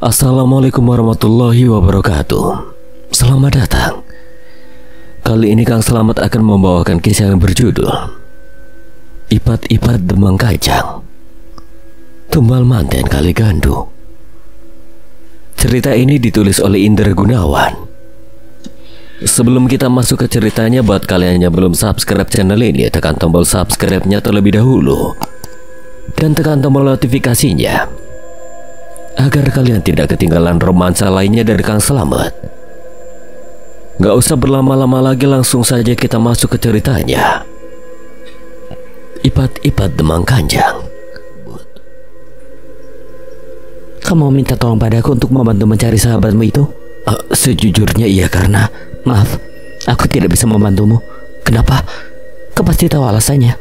Assalamualaikum warahmatullahi wabarakatuh. Selamat datang. Kali ini Kang Selamat akan membawakan kisah yang berjudul Ipat-ipat Demang Kajang, Tumbal Manten Kali Gandu. Cerita ini ditulis oleh Indra Gunawan. Sebelum kita masuk ke ceritanya, buat kalian yang belum subscribe channel ini, tekan tombol subscribe-nya terlebih dahulu dan tekan tombol notifikasinya agar kalian tidak ketinggalan romansa lainnya dari Kang Selamat. Gak usah berlama-lama lagi, langsung saja kita masuk ke ceritanya. Ipat-ipat Demang Kajang. Kamu minta tolong padaku untuk membantu mencari sahabatmu itu? Sejujurnya iya, karena maaf, aku tidak bisa membantumu. Kenapa? Kau pasti tahu alasannya.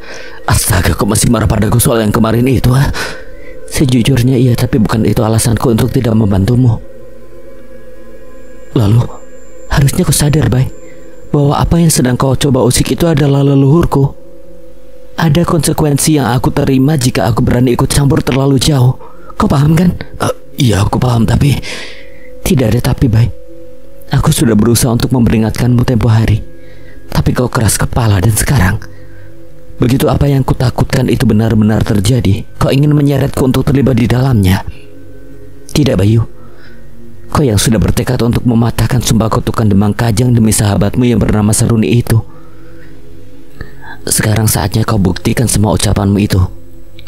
Astaga, kau masih marah padaku soal yang kemarin itu, ha? Sejujurnya iya, tapi bukan itu alasanku untuk tidak membantumu. Lalu, harusnya kau sadar, Bay, bahwa apa yang sedang kau coba usik itu adalah leluhurku. Ada konsekuensi yang aku terima jika aku berani ikut campur terlalu jauh. Kau paham kan? Iya, aku paham, tapi tidak ada tapi, Bay. Aku sudah berusaha untuk memperingatkanmu tempo hari, tapi kau keras kepala, dan sekarang begitu apa yang kutakutkan itu benar-benar terjadi, kau ingin menyeretku untuk terlibat di dalamnya. Tidak, Bayu. Kau yang sudah bertekad untuk mematahkan sumpah kutukan Demang Kajang demi sahabatmu yang bernama Seruni itu. Sekarang saatnya kau buktikan semua ucapanmu itu.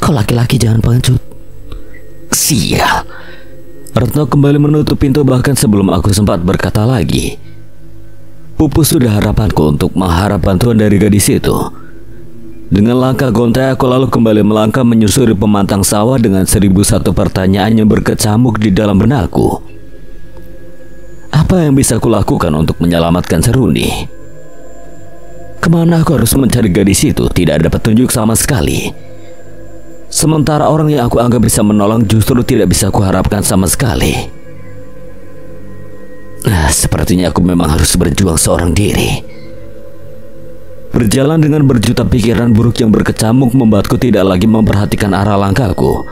Kau laki-laki jangan pengecut. Sial. Retno kembali menutup pintu bahkan sebelum aku sempat berkata lagi. Pupus sudah harapanku untuk mengharap bantuan dari gadis itu. Dengan langkah gontai aku lalu kembali melangkah menyusuri pemantang sawah dengan 1001 pertanyaan yang berkecamuk di dalam benakku. Apa yang bisa kulakukan untuk menyelamatkan Seruni? Kemana aku harus mencari gadis itu? Tidak ada petunjuk sama sekali. Sementara orang yang aku anggap bisa menolong justru tidak bisa kuharapkan sama sekali. Sepertinya aku memang harus berjuang seorang diri. Berjalan dengan berjuta pikiran buruk yang berkecamuk membuatku tidak lagi memperhatikan arah langkahku.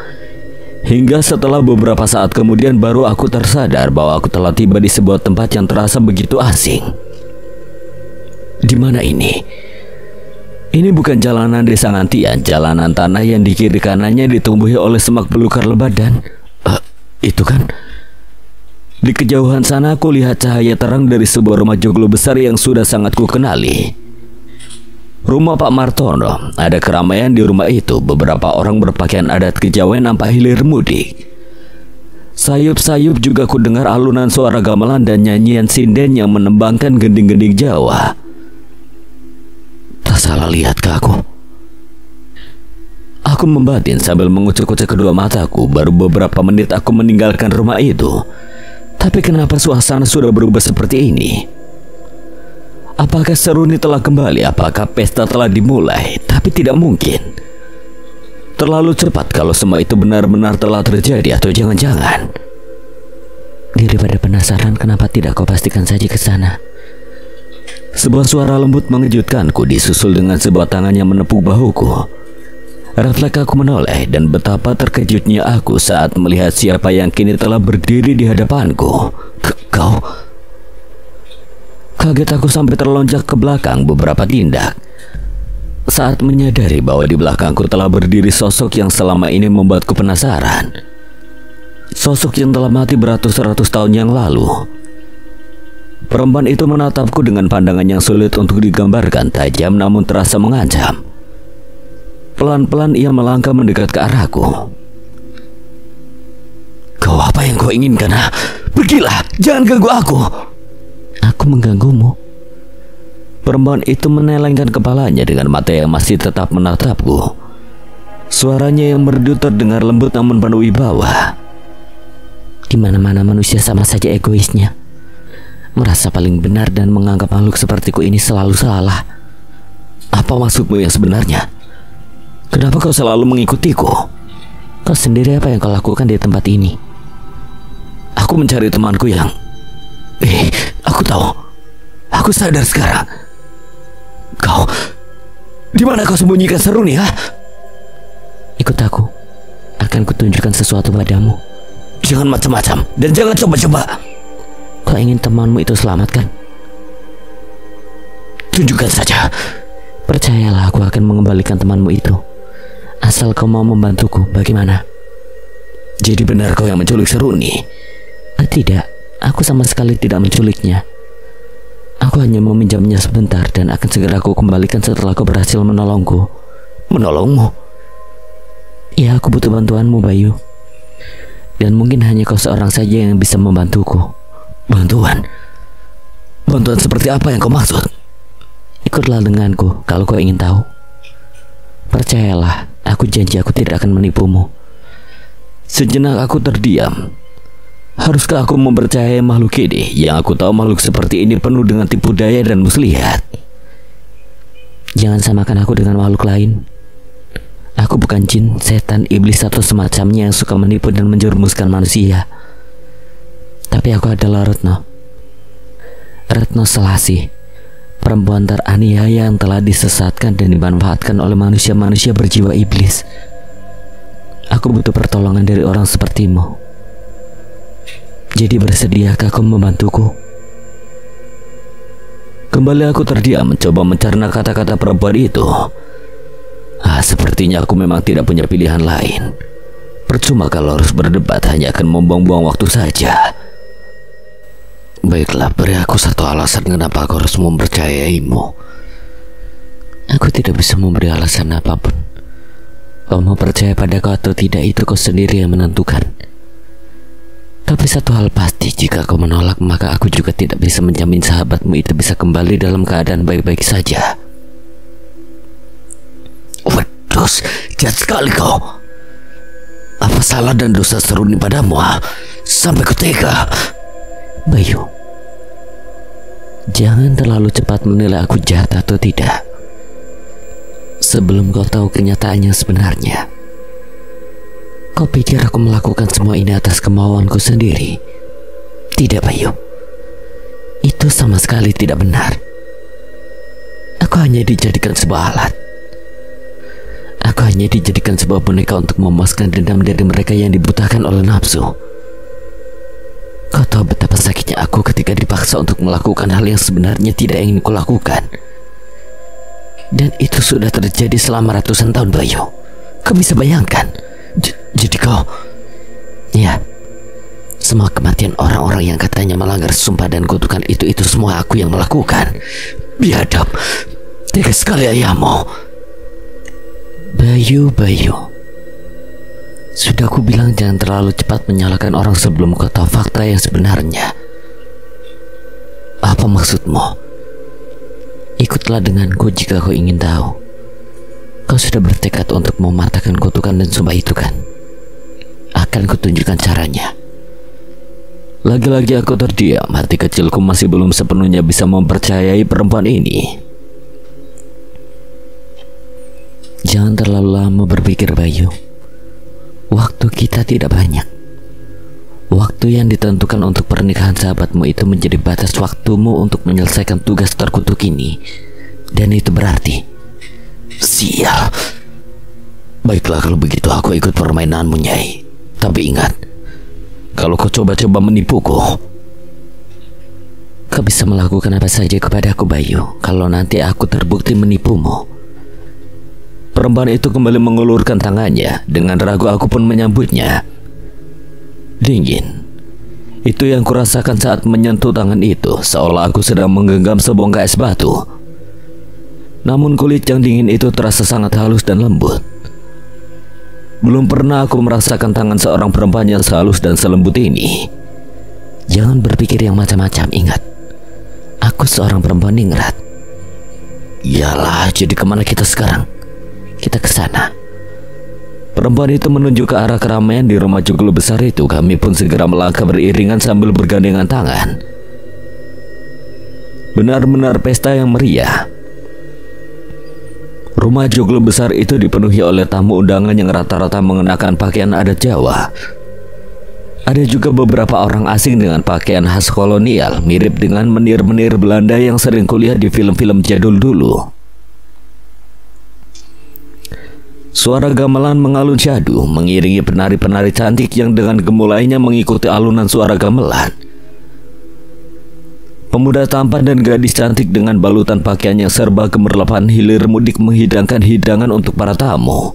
Hingga setelah beberapa saat kemudian baru aku tersadar bahwa aku telah tiba di sebuah tempat yang terasa begitu asing. Di mana ini? Ini bukan jalanan desa Ngantian, jalanan tanah yang di kiri kanannya ditumbuhi oleh semak belukar lebat dan itu kan? Di kejauhan sana aku lihat cahaya terang dari sebuah rumah joglo besar yang sudah sangat kukenali. Rumah Pak Martono. Ada keramaian di rumah itu. Beberapa orang berpakaian adat kejawen nampak hilir mudik. Sayup-sayup juga ku dengar alunan suara gamelan dan nyanyian sinden yang menembangkan gending-gending Jawa. Tak salah lihat ke aku? Aku membatin sambil mengucek-ucek kedua mataku. Baru beberapa menit aku meninggalkan rumah itu. Tapi kenapa suasana sudah berubah seperti ini? Apakah Seruni telah kembali? Apakah pesta telah dimulai? Tapi tidak mungkin. Terlalu cepat kalau semua itu benar-benar telah terjadi. Atau jangan-jangan, daripada penasaran, kenapa tidak kau pastikan saja ke sana? Sebuah suara lembut mengejutkanku, disusul dengan sebuah tangan yang menepuk bahuku. Refleks aku menoleh dan betapa terkejutnya aku saat melihat siapa yang kini telah berdiri di hadapanku. Kau? Kaget aku sampai terlonjak ke belakang beberapa tindak saat menyadari bahwa di belakangku telah berdiri sosok yang selama ini membuatku penasaran. Sosok yang telah mati beratus-ratus tahun yang lalu. Perempuan itu menatapku dengan pandangan yang sulit untuk digambarkan, tajam namun terasa mengancam. Pelan-pelan ia melangkah mendekat ke arahku. Kau apa yang kau inginkan? Pergilah, jangan ganggu aku. Aku mengganggumu? Perempuan itu menelengkan kepalanya dengan mata yang masih tetap menatapku. Suaranya yang merdu terdengar lembut namun penuh wibawa. Di mana-mana manusia sama saja egoisnya, merasa paling benar dan menganggap makhluk sepertiku ini selalu salah. Apa maksudmu yang sebenarnya? Kenapa kau selalu mengikutiku? Kau sendiri apa yang kau lakukan di tempat ini? Aku mencari temanku yang... aku tahu. Aku sadar sekarang. Kau... Di mana kau sembunyikan Seruni, ha? Ikut aku. Akan kutunjukkan sesuatu padamu. Jangan macam-macam dan jangan coba-coba. Kau ingin temanmu itu selamat kan? Tunjukkan saja. Percayalah, aku akan mengembalikan temanmu itu. Asal kau mau membantuku, bagaimana? Jadi benar kau yang menculik Seruni? Tidak, aku sama sekali tidak menculiknya. Aku hanya meminjamnya sebentar dan akan segera aku kembalikan setelah kau berhasil menolongku. Menolongmu? Ya, aku butuh bantuanmu, Bayu. Dan mungkin hanya kau seorang saja yang bisa membantuku. Bantuan? Bantuan seperti apa yang kau maksud? Ikutlah denganku kalau kau ingin tahu. Percayalah, aku janji aku tidak akan menipumu. Sejenak aku terdiam. Haruskah aku mempercayai makhluk ini? Yang aku tahu makhluk seperti ini penuh dengan tipu daya dan muslihat. Jangan samakan aku dengan makhluk lain. Aku bukan jin, setan, iblis atau semacamnya yang suka menipu dan menjerumuskan manusia. Tapi aku adalah Retno. Retno Selasih, perempuan teraniaya yang telah disesatkan dan dimanfaatkan oleh manusia-manusia berjiwa iblis. Aku butuh pertolongan dari orang sepertimu. Jadi bersediakah kau membantuku? Kembali aku terdiam mencoba mencerna kata-kata perempuan itu. Sepertinya aku memang tidak punya pilihan lain. Percuma kalau harus berdebat, hanya akan membuang-buang waktu saja. Baiklah, beri aku satu alasan kenapa aku harus mempercayaimu. Aku tidak bisa memberi alasan apapun. Kau mau percaya padaku atau tidak, itu kau sendiri yang menentukan. Tapi satu hal pasti, jika kau menolak, maka aku juga tidak bisa menjamin sahabatmu itu bisa kembali dalam keadaan baik-baik saja. Waduh, jahat sekali kau. Apa salah dan dosa Seruni padamu? Sampai kau tega. Bayu, jangan terlalu cepat menilai aku jahat atau tidak. Sebelum kau tahu kenyataannya sebenarnya. Kau pikir aku melakukan semua ini atas kemauanku sendiri? Tidak, Bayu. Itu sama sekali tidak benar. Aku hanya dijadikan sebuah alat. Aku hanya dijadikan sebuah boneka untuk memuaskan dendam dari mereka yang dibutakan oleh nafsu. Kau tahu betapa sakitnya aku ketika dipaksa untuk melakukan hal yang sebenarnya tidak ingin kulakukan. Dan itu sudah terjadi selama ratusan tahun, Bayu. Kau bisa bayangkan? Jadi kau... Ya, semua kematian orang-orang yang katanya melanggar sumpah dan kutukan itu semua aku yang melakukan. Biadab, tega sekali ayahmu. Bayu, sudah aku bilang jangan terlalu cepat menyalahkan orang sebelum kau tahu fakta yang sebenarnya. Apa maksudmu? Ikutlah denganku jika kau ingin tahu. Kau sudah bertekad untuk mematahkan kutukan dan sumpah itu kan? Akan kutunjukkan caranya. Lagi-lagi aku terdiam. Hati kecilku masih belum sepenuhnya bisa mempercayai perempuan ini. Jangan terlalu lama berpikir, Bayu. Waktu kita tidak banyak. Waktu yang ditentukan untuk pernikahan sahabatmu itu menjadi batas waktumu untuk menyelesaikan tugas terkutuk ini. Dan itu berarti... Sial. Baiklah kalau begitu aku ikut permainanmu, Nyai. Tapi ingat, kalau kau coba-coba menipuku, kau bisa melakukan apa saja kepadaku, Bayu, kalau nanti aku terbukti menipumu. Perempuan itu kembali mengulurkan tangannya. Dengan ragu aku pun menyambutnya. Dingin. Itu yang kurasakan saat menyentuh tangan itu, seolah aku sedang menggenggam sebongkah es batu. Namun kulit yang dingin itu terasa sangat halus dan lembut. Belum pernah aku merasakan tangan seorang perempuan yang sehalus dan selembut ini. Jangan berpikir yang macam-macam, ingat. Aku seorang perempuan ningrat. Yalah, jadi kemana kita sekarang? Kita ke sana. Perempuan itu menunjuk ke arah keramaian di rumah joglo besar itu. Kami pun segera melangkah beriringan sambil bergandengan tangan. Benar-benar pesta yang meriah. Rumah joglo besar itu dipenuhi oleh tamu undangan yang rata-rata mengenakan pakaian adat Jawa. Ada juga beberapa orang asing dengan pakaian khas kolonial, mirip dengan menir-menir Belanda yang sering kulihat di film-film jadul dulu. Suara gamelan mengalun syahdu mengiringi penari-penari cantik yang dengan gemulainya mengikuti alunan suara gamelan. Pemuda tampan dan gadis cantik dengan balutan pakaian yang serba gemerlapan hilir mudik menghidangkan hidangan untuk para tamu.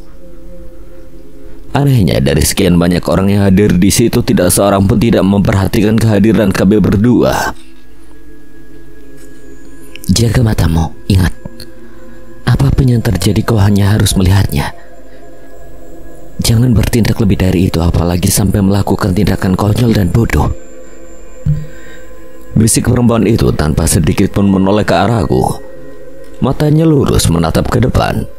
Anehnya, dari sekian banyak orang yang hadir di situ, tidak seorang pun tidak memperhatikan kehadiran kami berdua. Jaga matamu, ingat, apapun yang terjadi kau hanya harus melihatnya. Jangan bertindak lebih dari itu, apalagi sampai melakukan tindakan konyol dan bodoh. Bisik perempuan itu tanpa sedikit pun menoleh ke arahku. Matanya lurus menatap ke depan.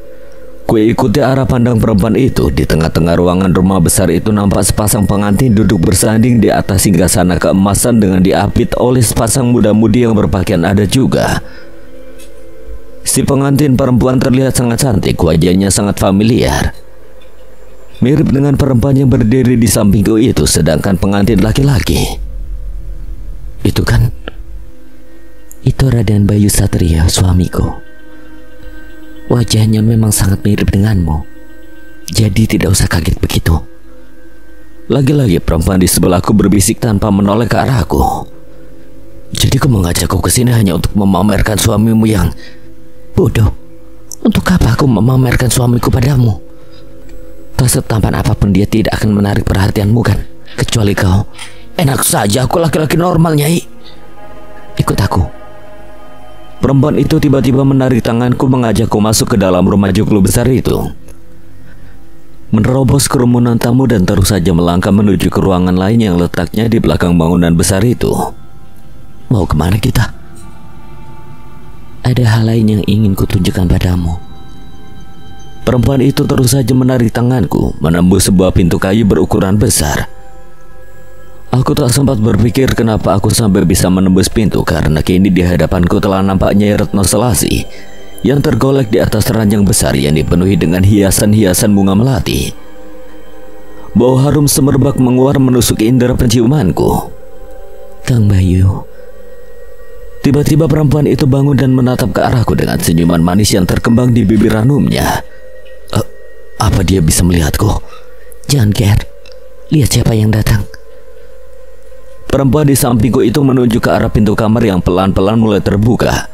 Kuikuti arah pandang perempuan itu. Di tengah-tengah ruangan rumah besar itu nampak sepasang pengantin duduk bersanding di atas singgasana keemasan dengan diapit oleh sepasang muda-mudi yang berpakaian adat juga. Si pengantin perempuan terlihat sangat cantik, wajahnya sangat familiar, mirip dengan perempuan yang berdiri di sampingku itu. Sedangkan pengantin laki-laki itu Raden Bayu Satria, suamiku. Wajahnya memang sangat mirip denganmu, jadi tidak usah kaget begitu. Lagi-lagi perempuan di sebelahku berbisik tanpa menoleh ke arahku. Jadi kau mengajakku ke sini hanya untuk memamerkan suamimu yang bodoh. Untuk apa aku memamerkan suamiku padamu? Tak setampan apapun dia tidak akan menarik perhatianmu kan, kecuali kau. Enak saja, aku laki-laki normal, Nyai. Ikut aku. Perempuan itu tiba-tiba menarik tanganku mengajakku masuk ke dalam rumah joglo besar itu. Menerobos kerumunan tamu dan terus saja melangkah menuju ke ruangan lain yang letaknya di belakang bangunan besar itu. Mau kemana kita? Ada hal lain yang ingin kutunjukkan padamu. Perempuan itu terus saja menarik tanganku menembus sebuah pintu kayu berukuran besar. Aku tak sempat berpikir kenapa aku sampai bisa menembus pintu, karena kini di hadapanku telah nampak Nyai Retno Selasi yang tergolek di atas ranjang besar yang dipenuhi dengan hiasan-hiasan bunga melati. Bau harum semerbak menguar menusuk indera penciumanku. Kang Bayu. Tiba-tiba perempuan itu bangun dan menatap ke arahku dengan senyuman manis yang terkembang di bibir ranumnya. Apa dia bisa melihatku? Jangan care. Lihat siapa yang datang. Perempuan di sampingku itu menunjuk ke arah pintu kamar yang pelan-pelan mulai terbuka,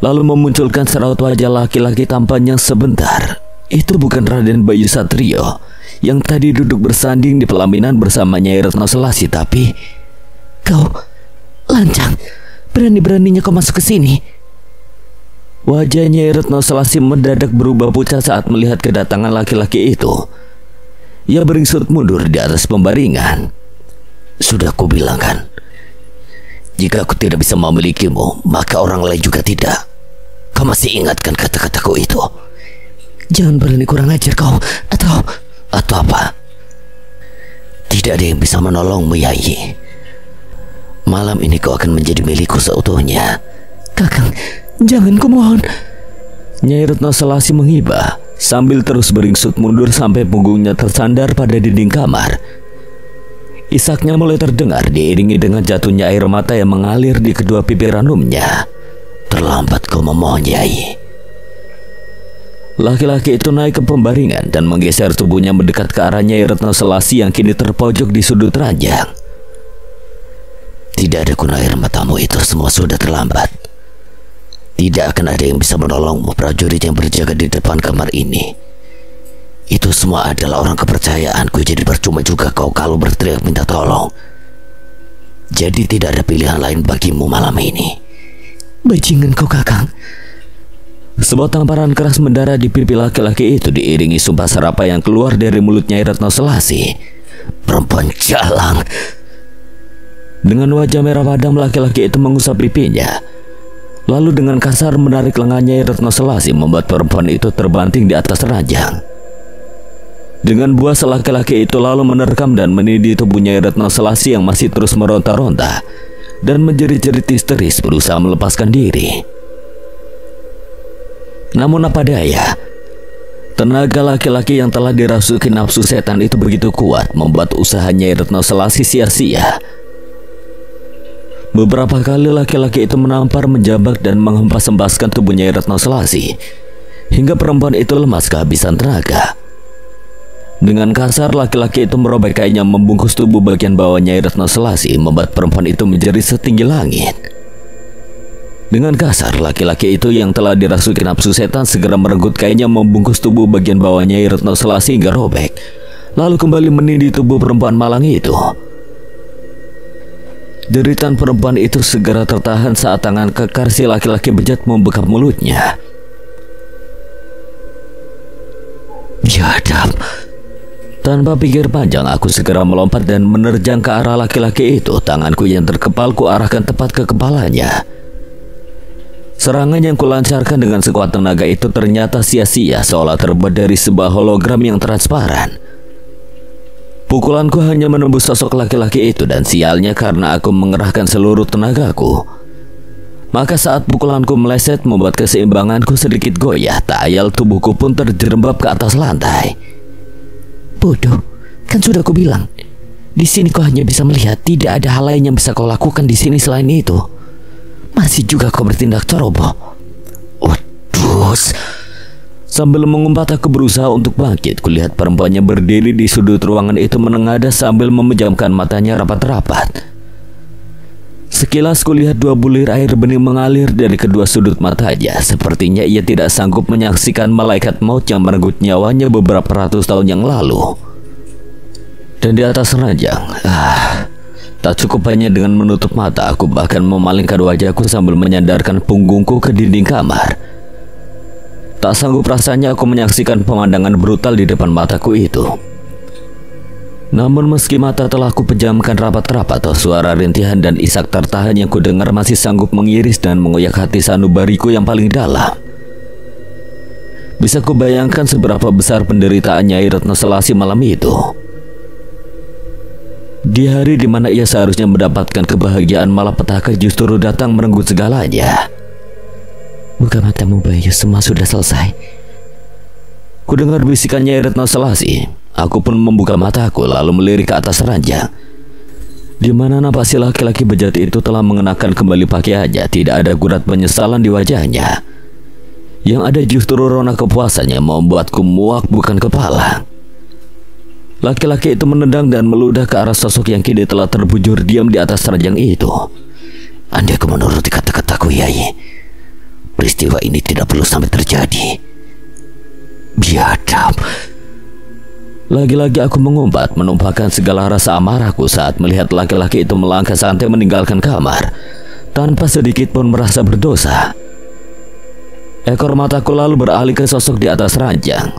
lalu memunculkan seraut wajah laki-laki tampan yang sebentar. Itu bukan Raden Bayu Satrio yang tadi duduk bersanding di pelaminan bersama Nyai Retno Selasi, tapi kau lancang, berani-beraninya kau masuk ke sini. Wajah Nyai Retno Selasi mendadak berubah pucat saat melihat kedatangan laki-laki itu. Ia beringsut mundur di atas pembaringan. Sudah aku bilang kan, jika aku tidak bisa memilikimu, maka orang lain juga tidak. Kau masih ingatkan kata-kataku itu? Jangan berani kurang ajar kau. Atau apa? Tidak ada yang bisa menolongmu, Yai. Malam ini kau akan menjadi milikku seutuhnya. Kakang, jangan, kumohon. Nyai Retno Selasi menghibah sambil terus beringsut mundur sampai punggungnya tersandar pada dinding kamar. Isaknya mulai terdengar diiringi dengan jatuhnya air mata yang mengalir di kedua pipi ranumnya. Terlambat kau memohon, Yai. Laki-laki itu naik ke pembaringan dan menggeser tubuhnya mendekat ke arah Nyai Retno Selasi yang kini terpojok di sudut ranjang. Tidak ada guna air matamu itu, semua sudah terlambat. Tidak akan ada yang bisa menolongmu, prajurit yang berjaga di depan kamar ini. Itu semua adalah orang kepercayaanku, jadi percuma juga kau kalau berteriak minta tolong. Jadi tidak ada pilihan lain bagimu malam ini. Bajingan kau, Kakang. Sebuah tamparan keras mendarah di pipi laki-laki itu diiringi sumpah serapah yang keluar dari mulutnya Retno Selasi. Perempuan jalang. Dengan wajah merah padam laki-laki itu mengusap pipinya, lalu dengan kasar menarik lengannya Retno Selasi, membuat perempuan itu terbanting di atas ranjang. Dengan buas laki-laki itu lalu menerkam dan menindih tubuhnya Retno Selasi yang masih terus meronta-ronta dan menjerit-jerit histeris berusaha melepaskan diri. Namun apa daya, tenaga laki-laki yang telah dirasuki nafsu setan itu begitu kuat membuat usahanya Retno Selasi sia-sia. Beberapa kali laki-laki itu menampar, menjambak dan menghempas-hempaskan tubuhnya Retno Selasi hingga perempuan itu lemas kehabisan tenaga. Dengan kasar, laki-laki itu merobek kainnya membungkus tubuh bagian bawah Nyai Retno Selasi, membuat perempuan itu menjadi setinggi langit. Dengan kasar, laki-laki itu yang telah dirasuki nafsu setan segera merenggut kainnya membungkus tubuh bagian bawah Nyai Retno Selasi hingga robek, lalu kembali menindih tubuh perempuan malang itu. Jeritan perempuan itu segera tertahan saat tangan kekar si laki-laki bejat membekap mulutnya. Biadab. Tanpa pikir panjang, aku segera melompat dan menerjang ke arah laki-laki itu. Tanganku yang terkepal kuarahkan tepat ke kepalanya. Serangan yang kulancarkan dengan sekuat tenaga itu ternyata sia-sia, seolah terbuat dari sebuah hologram yang transparan. Pukulanku hanya menembus sosok laki-laki itu, dan sialnya karena aku mengerahkan seluruh tenagaku. Maka saat pukulanku meleset membuat keseimbanganku sedikit goyah, tak ayal tubuhku pun terjerembab ke atas lantai. Bodoh, kan sudah kubilang, di sini kau hanya bisa melihat, tidak ada hal lain yang bisa kau lakukan di sini selain itu. Masih juga kau bertindak ceroboh. Waduh. Sambil mengumpat aku berusaha untuk bangkit. Kulihat perempuannya berdiri di sudut ruangan itu menengadah sambil memejamkan matanya rapat-rapat. Sekilas kulihat 2 bulir air bening mengalir dari kedua sudut matanya. Sepertinya ia tidak sanggup menyaksikan malaikat maut yang merenggut nyawanya beberapa ratus tahun yang lalu. Dan di atas ranjang, tak cukup hanya dengan menutup mata, aku bahkan memalingkan wajahku sambil menyandarkan punggungku ke dinding kamar. Tak sanggup rasanya aku menyaksikan pemandangan brutal di depan mataku itu. Namun meski mata telah kupejamkan rapat-rapat, suara rintihan dan isak tertahan yang kudengar masih sanggup mengiris dan mengoyak hati sanubariku yang paling dalam. Bisa kubayangkan seberapa besar penderitaan Nyai Retno Selasi malam itu. Di hari di mana ia seharusnya mendapatkan kebahagiaan, malapetaka justru datang merenggut segalanya. Buka matamu, Bayu, semua sudah selesai. Kudengar bisikan Nyai Retno Selasi. Aku pun membuka mataku lalu melirik ke atas ranjang, di mana nampak si laki-laki bejat itu telah mengenakan kembali pakaiannya. Tidak ada gurat penyesalan di wajahnya. Yang ada justru rona kepuasannya membuatku muak bukan kepala. Laki-laki itu menendang dan meludah ke arah sosok yang kini telah terbujur diam di atas ranjang itu. Andai aku menuruti kata-kataku, Yai, peristiwa ini tidak perlu sampai terjadi. Biadab. Lagi-lagi aku mengumpat, menumpahkan segala rasa amarahku saat melihat laki-laki itu melangkah santai meninggalkan kamar tanpa sedikit pun merasa berdosa. Ekor mataku lalu beralih ke sosok di atas ranjang.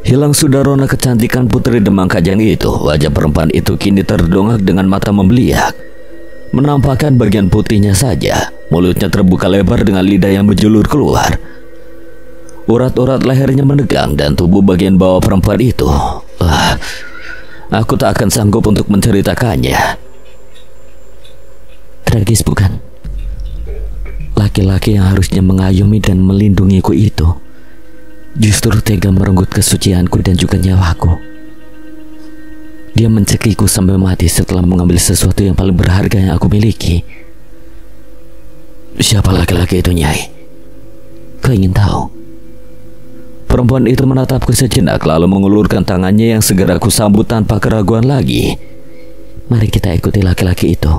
Hilang sudah rona kecantikan putri Demang Kajang itu. Wajah perempuan itu kini terdongak dengan mata membeliak, menampakkan bagian putihnya saja. Mulutnya terbuka lebar dengan lidah yang berjulur keluar. Urat-urat lehernya menegang dan tubuh bagian bawah perempuan itu, aku tak akan sanggup untuk menceritakannya. Tragis bukan? Laki-laki yang harusnya mengayomi dan melindungiku itu justru tega merenggut kesucianku dan juga nyawaku. Dia mencekiku sampai mati setelah mengambil sesuatu yang paling berharga yang aku miliki. Siapa laki-laki itu, Nyai? Kau ingin tahu? Perempuan itu menatapku sejenak lalu mengulurkan tangannya yang segera kusambut tanpa keraguan lagi. Mari kita ikuti laki-laki itu.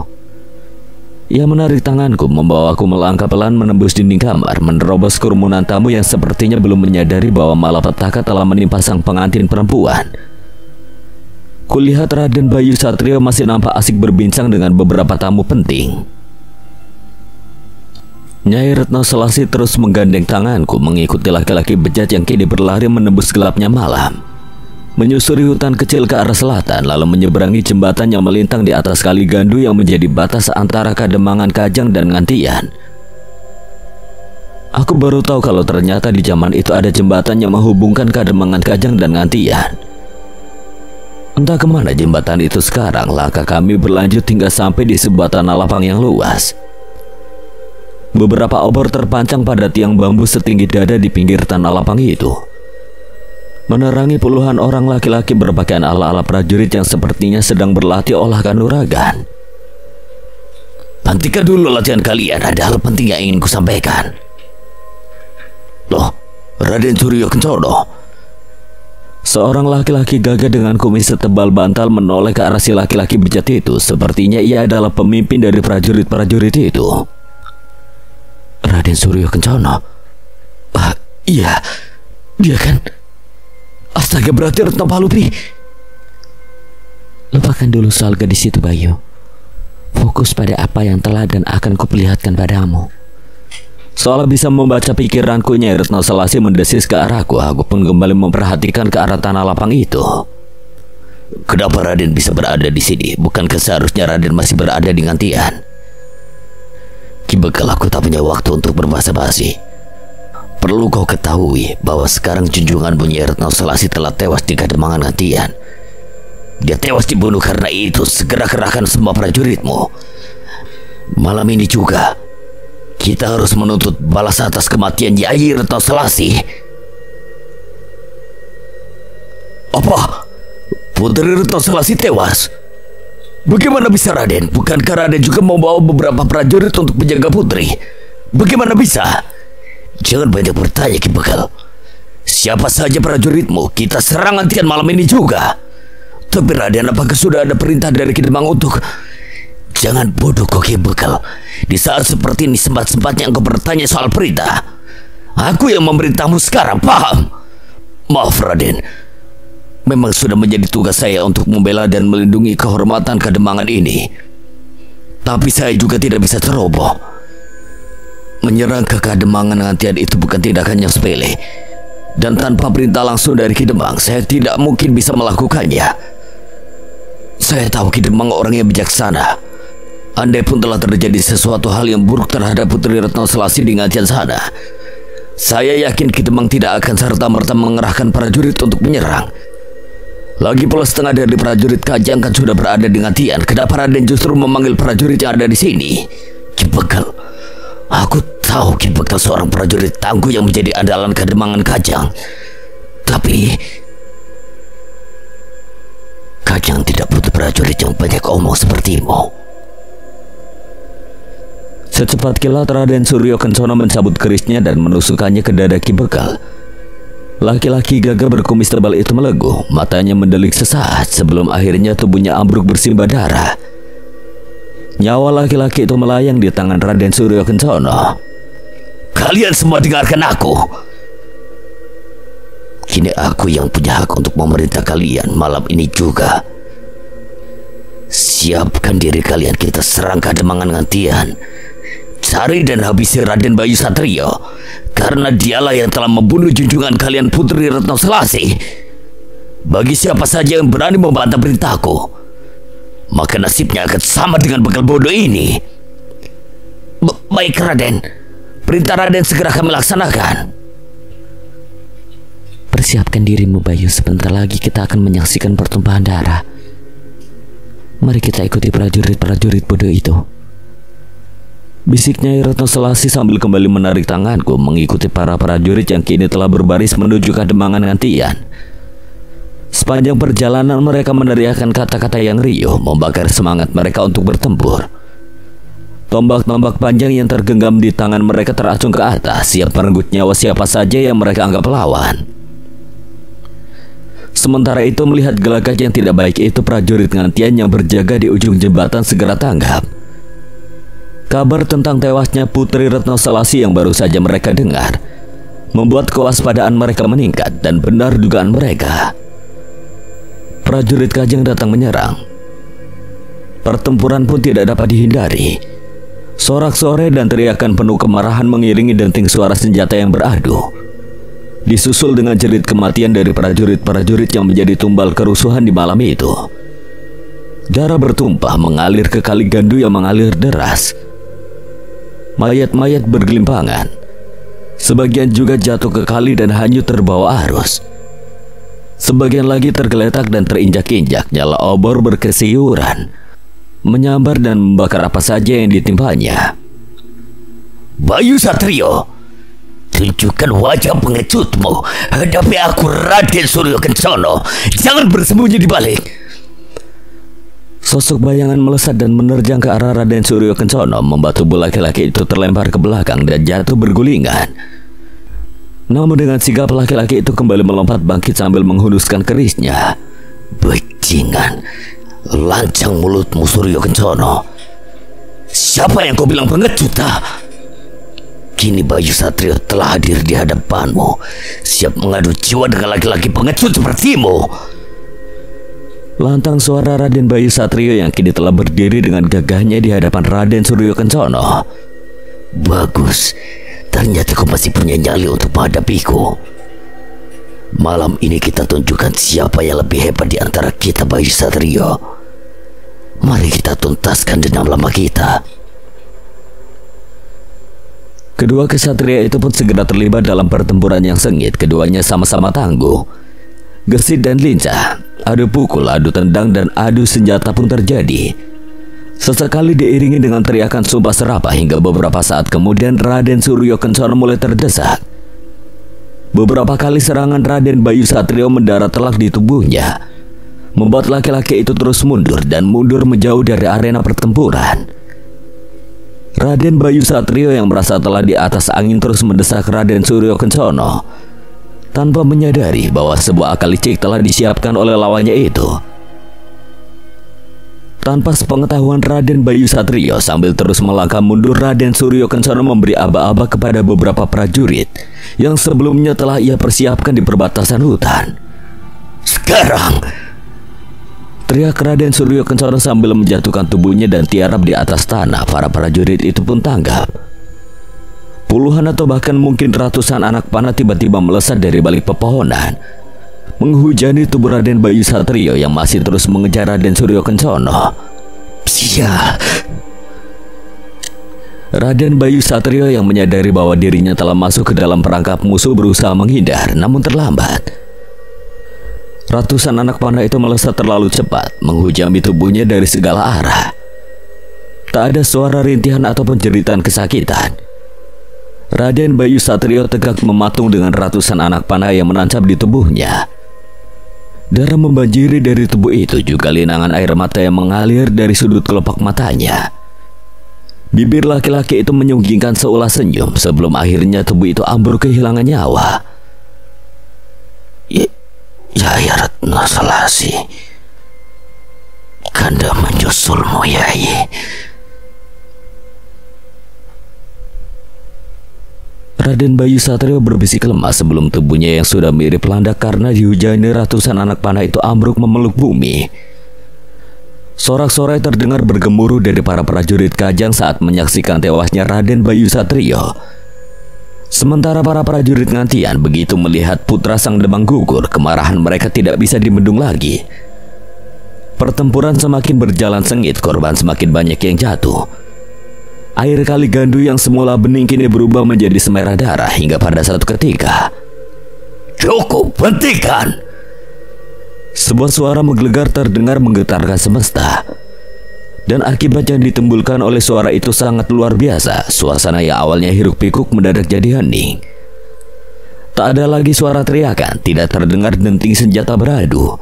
Ia menarik tanganku, membawaku melangkah pelan menembus dinding kamar, menerobos kerumunan tamu yang sepertinya belum menyadari bahwa malapetaka telah menimpa sang pengantin perempuan. Kulihat Raden Bayu Satrio masih nampak asik berbincang dengan beberapa tamu penting. Nyai Retno Selasi terus menggandeng tanganku mengikuti laki-laki bejat yang kini berlari menembus gelapnya malam, menyusuri hutan kecil ke arah selatan, lalu menyeberangi jembatan yang melintang di atas kali Gandu yang menjadi batas antara Kademangan Kajang dan Ngantian. Aku baru tahu kalau ternyata di zaman itu ada jembatan yang menghubungkan Kademangan Kajang dan Ngantian. Entah kemana jembatan itu sekarang. Langkah kami berlanjut hingga sampai di sebuah tanah lapang yang luas. Beberapa obor terpancang pada tiang bambu setinggi dada di pinggir tanah lapang itu, menerangi puluhan orang laki-laki berpakaian ala-ala prajurit yang sepertinya sedang berlatih olah kanuragan. Hentikan dulu latihan kalian, ada hal penting yang ingin kusampaikan. Loh, Raden Suryo Kencana, Seorang laki-laki gagah dengan kumis setebal bantal menoleh ke arah si laki-laki bejat itu. Sepertinya ia adalah pemimpin dari prajurit-prajurit itu. Raden Suryo Kencana. Iya, dia kan. Astaga, berarti Retno Palupi. Lupakan dulu soal gadis itu, Bayu. Fokus pada apa yang telah dan akan kuperlihatkan padamu. Seolah bisa membaca pikiranku, Nyai Retno Selasi mendesis ke arahku. Aku pun kembali memperhatikan ke arah tanah lapang itu. Kenapa Raden bisa berada di sini? Bukankah seharusnya Raden masih berada di Ngantian? Ki Bekal, aku tak punya waktu untuk berbahasa-basi. Perlu kau ketahui bahwa sekarang junjunganmu Nyai Retno Selasi telah tewas di Kademangan Ngantian. Dia tewas dibunuh, karena itu segera kerahkan semua prajuritmu. Malam ini juga kita harus menuntut balas atas kematian Nyai Retno Selasi. Apa? Putri Retno Selasi tewas? Bagaimana bisa, Raden? Bukankah Raden juga membawa beberapa prajurit untuk menjaga putri? Bagaimana bisa? Jangan banyak bertanya, Ki Bekal. Siapa saja prajuritmu, kita serang Ngantian malam ini juga. Tapi Raden, apakah sudah ada perintah dari Ki Demang untuk... Jangan bodoh kau, Ki Bekal. Di saat seperti ini sempat-sempatnya engkau bertanya soal perintah. Aku yang memerintahmu sekarang, paham? Maaf Raden, memang sudah menjadi tugas saya untuk membela dan melindungi kehormatan Kademangan ini. Tapi saya juga tidak bisa ceroboh. Menyerang ke Kademangan Ngantian itu bukan tindakan yang sepele. Dan tanpa perintah langsung dari Ki Demang, saya tidak mungkin bisa melakukannya. Saya tahu Ki Demang orang yang bijaksana. Andai pun telah terjadi sesuatu hal yang buruk terhadap Putri Retno Selasi di Ngantian sana, saya yakin Ki Demang tidak akan serta-merta mengerahkan prajurit untuk menyerang. Lagi pula setengah dari prajurit Kajang kan sudah berada di Ngantian. Kenapa Raden justru memanggil prajurit yang ada di sini? Ki Bekal, aku tahu Ki Bekal seorang prajurit tangguh yang menjadi andalan Kademangan Kajang. Tapi Kajang tidak butuh prajurit yang banyak omong sepertimu. Secepat kilat Raden Suryo Kencana mencabut kerisnya dan menusukkannya ke dada Ki Bekal. Laki-laki gagah berkumis tebal itu meleguh, matanya mendelik sesaat sebelum akhirnya tubuhnya ambruk bersimbah darah. Nyawa laki-laki itu melayang di tangan Raden Suryo Kencana. Kalian semua dengarkan aku. Kini aku yang punya hak untuk memerintah kalian malam ini juga. Siapkan diri kalian, kita serang Kademangan Ngantian. Cari dan habisi Raden Bayu Satrio, karena dialah yang telah membunuh junjungan kalian Putri Retno Selasi. Bagi siapa saja yang berani membantah perintahku, maka nasibnya akan sama dengan bekal bodoh ini. Baik Raden, perintah Raden segera kami laksanakan. Persiapkan dirimu Bayu, sebentar lagi kita akan menyaksikan pertumpahan darah. Mari kita ikuti prajurit-prajurit bodoh itu. Bisiknya Retno Selasi sambil kembali menarik tanganku mengikuti para prajurit yang kini telah berbaris menuju Kademangan Ngantian. Sepanjang perjalanan mereka meneriakkan kata-kata yang riuh, membakar semangat mereka untuk bertempur. Tombak-tombak panjang yang tergenggam di tangan mereka teracung ke atas, siap merenggut nyawa siapa saja yang mereka anggap lawan. Sementara itu, melihat gelagat yang tidak baik itu, prajurit Ngantian yang berjaga di ujung jembatan segera tanggap. Kabar tentang tewasnya Putri Retno Selasi yang baru saja mereka dengar membuat kewaspadaan mereka meningkat, dan benar dugaan mereka. Prajurit Kajang datang menyerang. Pertempuran pun tidak dapat dihindari. Sorak-sorai dan teriakan penuh kemarahan mengiringi denting suara senjata yang beradu, disusul dengan jerit kematian dari prajurit-prajurit yang menjadi tumbal kerusuhan di malam itu. Darah bertumpah mengalir ke kali Gandu yang mengalir deras. Mayat-mayat bergelimpangan. Sebagian juga jatuh ke kali dan hanyut terbawa arus. Sebagian lagi tergeletak dan terinjak-injak. Nyala obor berkesiuran, menyambar dan membakar apa saja yang ditimpanya. Bayu Satrio, tunjukkan wajah pengecutmu. Hadapi aku, Raden Suryo Kencana. Jangan bersembunyi di balik. Sosok bayangan melesat dan menerjang ke arah Raden Suryo Kencana, membuat tubuh laki-laki itu terlempar ke belakang dan jatuh bergulingan. Namun dengan sigap laki-laki itu kembali melompat bangkit sambil menghunuskan kerisnya. Bajingan, lancang mulutmu Suryo Kencana. Siapa yang kau bilang pengecut? Kini Bayu Satrio telah hadir di hadapanmu, siap mengadu jiwa dengan laki-laki pengecut sepertimu. Lantang suara Raden Bayu Satrio yang kini telah berdiri dengan gagahnya di hadapan Raden Suryo Kencana. Bagus, ternyata kau masih punya nyali untuk menghadapiku. Malam ini kita tunjukkan siapa yang lebih hebat di antara kita, Bayu Satrio. Mari kita tuntaskan dendam lama kita. Kedua kesatria itu pun segera terlibat dalam pertempuran yang sengit. Keduanya sama-sama tangguh, gesit dan lincah. Adu pukul, adu tendang, dan adu senjata pun terjadi. Sesekali diiringi dengan teriakan sumpah serapah hingga beberapa saat kemudian Raden Suryo Kencana mulai terdesak. Beberapa kali serangan Raden Bayu Satrio mendarat telak di tubuhnya, membuat laki-laki itu terus mundur dan mundur menjauh dari arena pertempuran. Raden Bayu Satrio yang merasa telah di atas angin terus mendesak Raden Suryo Kencana tanpa menyadari bahwa sebuah akal licik telah disiapkan oleh lawannya itu. Tanpa sepengetahuan Raden Bayu Satrio, sambil terus melangkah mundur, Raden Suryo Kencana memberi aba-aba kepada beberapa prajurit yang sebelumnya telah ia persiapkan di perbatasan hutan. Sekarang! Teriak Raden Suryo Kencana sambil menjatuhkan tubuhnya dan tiarap di atas tanah. Para prajurit itu pun tanggap. Puluhan atau bahkan mungkin ratusan anak panah tiba-tiba melesat dari balik pepohonan, menghujani tubuh Raden Bayu Satrio yang masih terus mengejar Raden Suryo Kencana. Sial! Raden Bayu Satrio yang menyadari bahwa dirinya telah masuk ke dalam perangkap musuh berusaha menghindar, namun terlambat. Ratusan anak panah itu melesat terlalu cepat, menghujami tubuhnya dari segala arah. Tak ada suara rintihan ataupun jeritan kesakitan. Raden Bayu Satrio tegak mematung dengan ratusan anak panah yang menancap di tubuhnya. Darah membanjiri dari tubuh itu, juga linangan air mata yang mengalir dari sudut kelopak matanya. Bibir laki-laki itu menyunggingkan seulas senyum sebelum akhirnya tubuh itu ambruk kehilangan nyawa. Yai Retno Selasi, Kanda menyusulmu, Yai. Raden Bayu Satrio berbisik lemah sebelum tubuhnya yang sudah mirip landak karena dihujani ratusan anak panah itu ambruk memeluk bumi. Sorak-sorai terdengar bergemuruh dari para prajurit Kajang saat menyaksikan tewasnya Raden Bayu Satrio. Sementara para prajurit Ngantian begitu melihat putra sang Demang gugur, kemarahan mereka tidak bisa dibendung lagi. Pertempuran semakin berjalan sengit, korban semakin banyak yang jatuh. Air kali Gandu yang semula bening kini berubah menjadi semerah darah hingga pada satu ketika, "Cukup, hentikan!" sebuah suara menggelegar terdengar menggetarkan semesta. Dan akibat yang ditimbulkan oleh suara itu sangat luar biasa. Suasana yang awalnya hiruk-pikuk mendadak jadi hening. Tak ada lagi suara teriakan, tidak terdengar denting senjata beradu.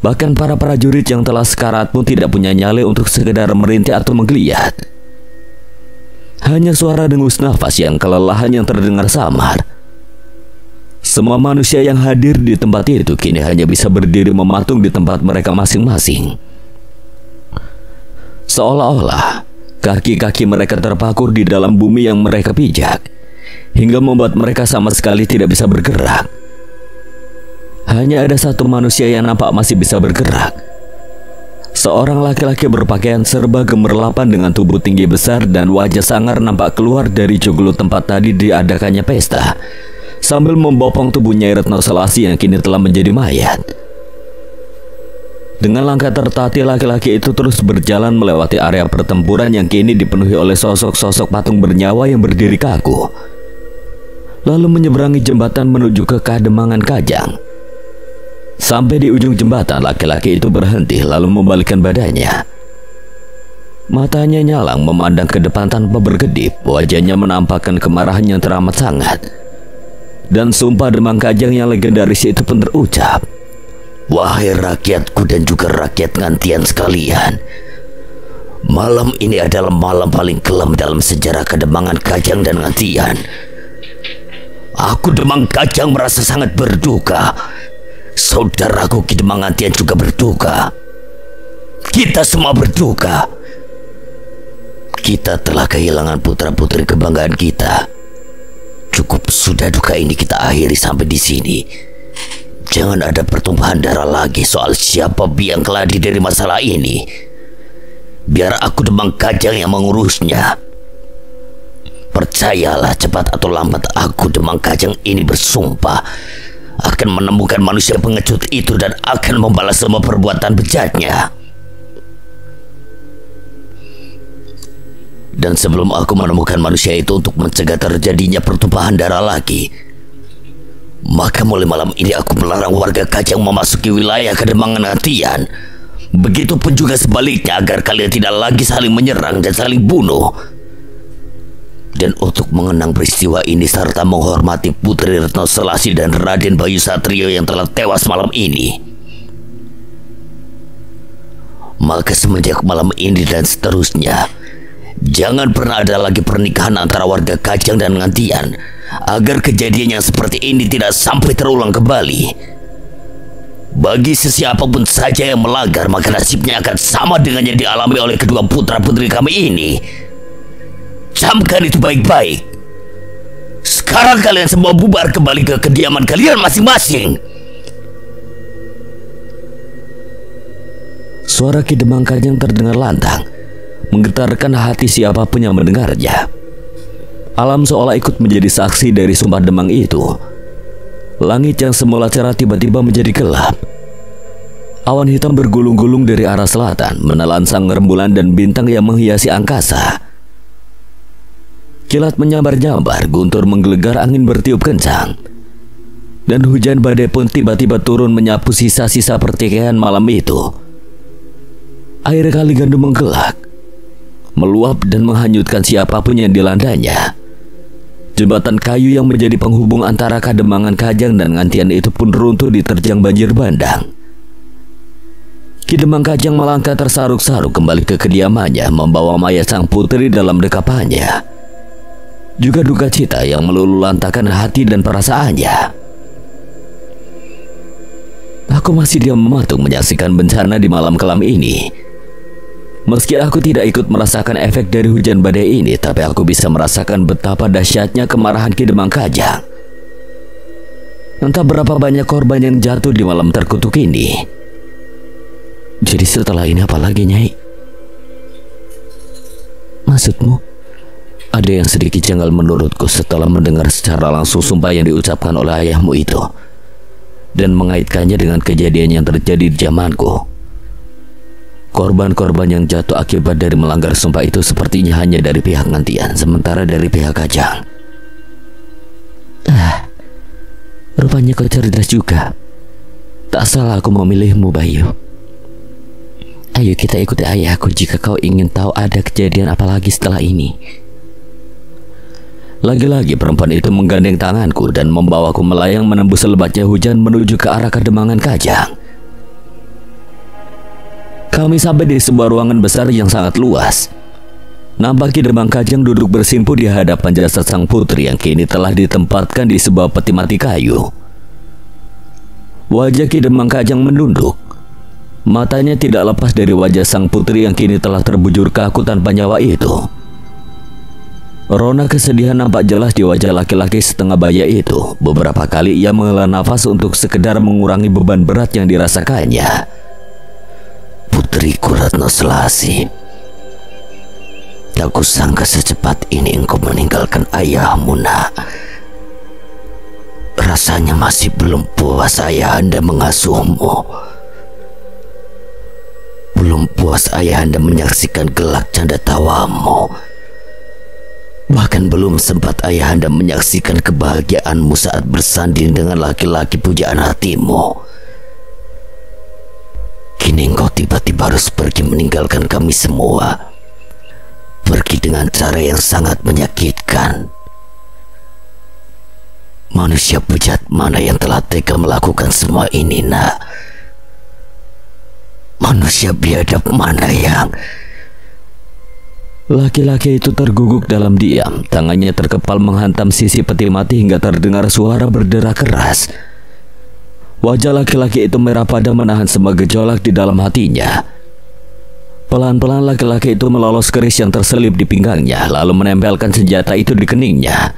Bahkan para prajurit yang telah sekarat pun tidak punya nyali untuk sekedar merintih atau menggeliat. Hanya suara dengus nafas yang kelelahan yang terdengar samar. Semua manusia yang hadir di tempat itu kini hanya bisa berdiri mematung di tempat mereka masing-masing. Seolah-olah kaki-kaki mereka terpakur di dalam bumi yang mereka pijak, hingga membuat mereka sama sekali tidak bisa bergerak. Hanya ada satu manusia yang nampak masih bisa bergerak. Seorang laki-laki berpakaian serba gemerlapan dengan tubuh tinggi besar dan wajah sangar nampak keluar dari joglo tempat tadi diadakannya pesta, sambil membopong tubuh Nyai Retno Selasi yang kini telah menjadi mayat. Dengan langkah tertatih, laki-laki itu terus berjalan melewati area pertempuran yang kini dipenuhi oleh sosok-sosok patung bernyawa yang berdiri kaku, lalu menyeberangi jembatan menuju ke Kademangan Kajang. Sampai di ujung jembatan, laki-laki itu berhenti lalu membalikkan badannya. Matanya nyalang memandang ke depan tanpa berkedip, wajahnya menampakkan kemarahan yang teramat sangat. Dan sumpah Demang Kajang yang legendaris itu pun terucap, "Wahai rakyatku dan juga rakyat Ngantian sekalian, malam ini adalah malam paling kelam dalam sejarah Kademangan Kajang dan Ngantian. Aku Demang Kajang merasa sangat berduka. Saudaraku Ki Demang Antian juga berduka. Kita semua berduka. Kita telah kehilangan putra-putri kebanggaan kita. Cukup sudah duka ini kita akhiri sampai di sini. Jangan ada pertumpahan darah lagi soal siapa biang keladi dari masalah ini. Biar aku Demang Kajang yang mengurusnya. Percayalah, cepat atau lambat aku Demang Kajang ini bersumpah akan menemukan manusia pengecut itu dan akan membalas semua perbuatan bejatnya. Dan sebelum aku menemukan manusia itu untuk mencegah terjadinya pertumpahan darah lagi, maka mulai malam ini aku melarang warga Kajang memasuki wilayah Kademangan Antian. Begitupun juga sebaliknya, agar kalian tidak lagi saling menyerang dan saling bunuh. Dan untuk mengenang peristiwa ini serta menghormati Putri Retno Selasi dan Raden Bayu Satrio yang telah tewas malam ini, maka semenjak malam ini dan seterusnya, jangan pernah ada lagi pernikahan antara warga Kajang dan Ngantian, agar kejadian yang seperti ini tidak sampai terulang kembali. Bagi sesiapapun saja yang melanggar, maka nasibnya akan sama dengan yang dialami oleh kedua putra-putri kami ini. Camkan itu baik-baik. Sekarang kalian semua bubar kembali ke kediaman kalian masing-masing. Suara Ki Demang Kajang terdengar lantang, menggetarkan hati siapapun yang mendengarnya. Alam seolah ikut menjadi saksi dari sumpah Demang itu. Langit yang semula cerah tiba-tiba menjadi gelap. Awan hitam bergulung-gulung dari arah selatan, menelan sang rembulan dan bintang yang menghiasi angkasa. Kilat menyambar-nyambar, guntur menggelegar, angin bertiup kencang. Dan hujan badai pun tiba-tiba turun menyapu sisa-sisa pertikaian malam itu. Air kali gandum menggelak, meluap dan menghanyutkan siapapun yang dilandanya. Jembatan kayu yang menjadi penghubung antara Kademangan Kajang dan Ngantian itu pun runtuh diterjang banjir bandang. Ki Demang Kajang melangkah tersaruk-saruk kembali ke kediamannya, membawa mayat sang putri dalam dekapannya. Juga duka cita yang meluluhlantakkan hati dan perasaannya. Aku masih diam mematung menyaksikan bencana di malam kelam ini. Meski aku tidak ikut merasakan efek dari hujan badai ini, tapi aku bisa merasakan betapa dahsyatnya kemarahan Ki Demang Kajang. Entah berapa banyak korban yang jatuh di malam terkutuk ini. Jadi setelah ini apa lagi, Nyai? Maksudmu? Ada yang sedikit janggal menurutku setelah mendengar secara langsung sumpah yang diucapkan oleh ayahmu itu, dan mengaitkannya dengan kejadian yang terjadi di zamanku. Korban-korban yang jatuh akibat dari melanggar sumpah itu sepertinya hanya dari pihak Ngantian, sementara dari pihak Kajang. Rupanya kau cerdas juga. Tak salah aku memilihmu, Bayu. Ayo kita ikuti ayahku jika kau ingin tahu ada kejadian apa lagi setelah ini. Lagi-lagi perempuan itu menggandeng tanganku dan membawaku melayang menembus lebatnya hujan menuju ke arah Kademangan Kajang. Kami sampai di sebuah ruangan besar yang sangat luas. Nampak Ki Demang Kajang duduk bersimpu di hadapan jasad sang putri yang kini telah ditempatkan di sebuah peti mati kayu. Wajah Ki Demang Kajang menunduk. Matanya tidak lepas dari wajah sang putri yang kini telah terbujur kaku tanpa nyawa itu. Rona kesedihan nampak jelas di wajah laki-laki setengah baya itu. Beberapa kali ia menghela nafas untuk sekedar mengurangi beban berat yang dirasakannya. Putriku Retno Selasi, aku sangka secepat ini engkau meninggalkan ayahmu, nak. Rasanya masih belum puas ayahanda mengasuhmu. Belum puas ayahanda menyaksikan gelak canda tawamu. Bahkan belum sempat ayahanda menyaksikan kebahagiaanmu saat bersanding dengan laki-laki pujaan hatimu. Kini engkau tiba-tiba harus pergi meninggalkan kami semua. Pergi dengan cara yang sangat menyakitkan. Manusia bejat mana yang telah tega melakukan semua ini, nak? Manusia biadab mana yang Laki-laki itu terguguk dalam diam. Tangannya terkepal menghantam sisi peti mati hingga terdengar suara berderak keras. Wajah laki-laki itu merah pada menahan semua gejolak di dalam hatinya. Pelan-pelan laki-laki itu melolos keris yang terselip di pinggangnya, lalu menempelkan senjata itu di keningnya.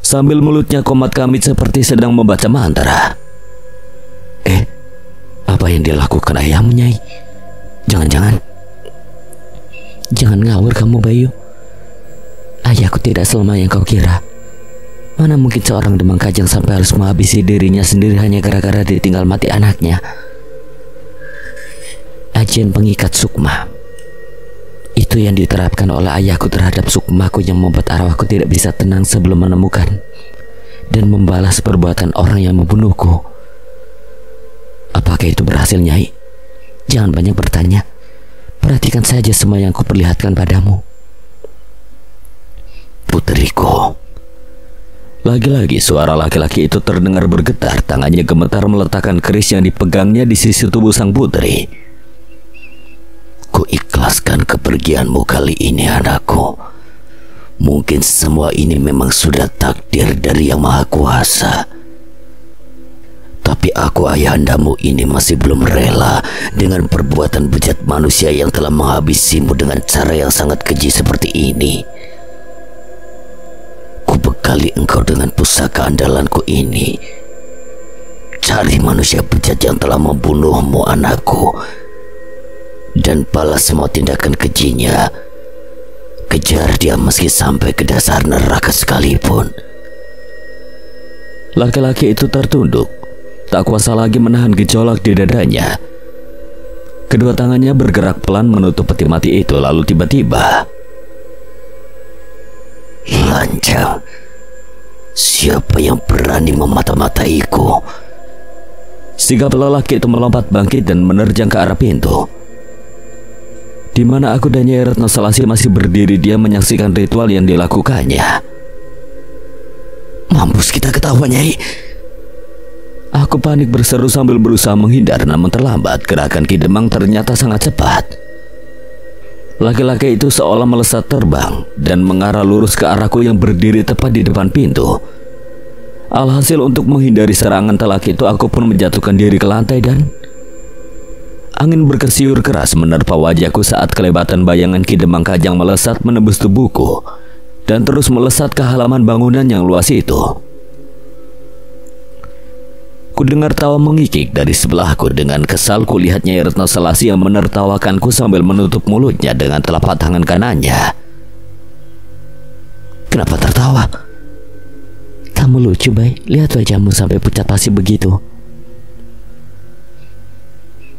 Sambil mulutnya komat kamit seperti sedang membaca mantra. Apa yang dilakukan ayahmu, Nyai? Jangan ngawur kamu, Bayu. Ayahku tidak selemah yang kau kira. Mana mungkin seorang Demang Kajang sampai harus menghabisi dirinya sendiri hanya gara-gara ditinggal mati anaknya. Ajian pengikat sukma itu yang diterapkan oleh ayahku terhadap sukmaku yang membuat arwahku tidak bisa tenang sebelum menemukan dan membalas perbuatan orang yang membunuhku. Apakah itu berhasil, Nyai? Jangan banyak bertanya. Perhatikan saja semua yang kuperlihatkan padamu. Puteriku. Lagi-lagi suara laki-laki itu terdengar bergetar. Tangannya gemetar meletakkan keris yang dipegangnya di sisi tubuh sang putri. Kuikhlaskan kepergianmu kali ini, anakku. Mungkin semua ini memang sudah takdir dari Yang Maha Kuasa. Tapi aku ayahandamu ini masih belum rela dengan perbuatan bejat manusia yang telah menghabisimu dengan cara yang sangat keji seperti ini. Kubekali engkau dengan pusaka andalanku ini. Cari manusia bejat yang telah membunuhmu, anakku, dan balas semua tindakan kejinya. Kejar dia meski sampai ke dasar neraka sekalipun. Laki-laki itu tertunduk. Tak kuasa lagi menahan gejolak di dadanya. Kedua tangannya bergerak pelan menutup peti mati itu. Lalu tiba-tiba, lancang, siapa yang berani memata-mataiku? Sigap lelaki itu melompat bangkit dan menerjang ke arah pintu. Di mana aku dan Nyai Retno Selasi masih berdiri, dia menyaksikan ritual yang dilakukannya. Mampus kita ketahuan, Nyai. Aku panik berseru sambil berusaha menghindar, namun terlambat. Gerakan Ki Demang ternyata sangat cepat. Laki-laki itu seolah melesat terbang dan mengarah lurus ke arahku yang berdiri tepat di depan pintu. Alhasil untuk menghindari serangan lelaki itu, aku pun menjatuhkan diri ke lantai dan angin berkesiur keras menerpa wajahku saat kelebatan bayangan Ki Demang Kajang melesat menembus tubuhku dan terus melesat ke halaman bangunan yang luas itu. Kudengar tawa mengikik dari sebelahku. Dengan kesal kulihat Nyai Retno Selasi yang menertawakanku sambil menutup mulutnya dengan telapak tangan kanannya. Kenapa tertawa? Kamu lucu, Bay. Lihat wajahmu sampai pucat pasi begitu.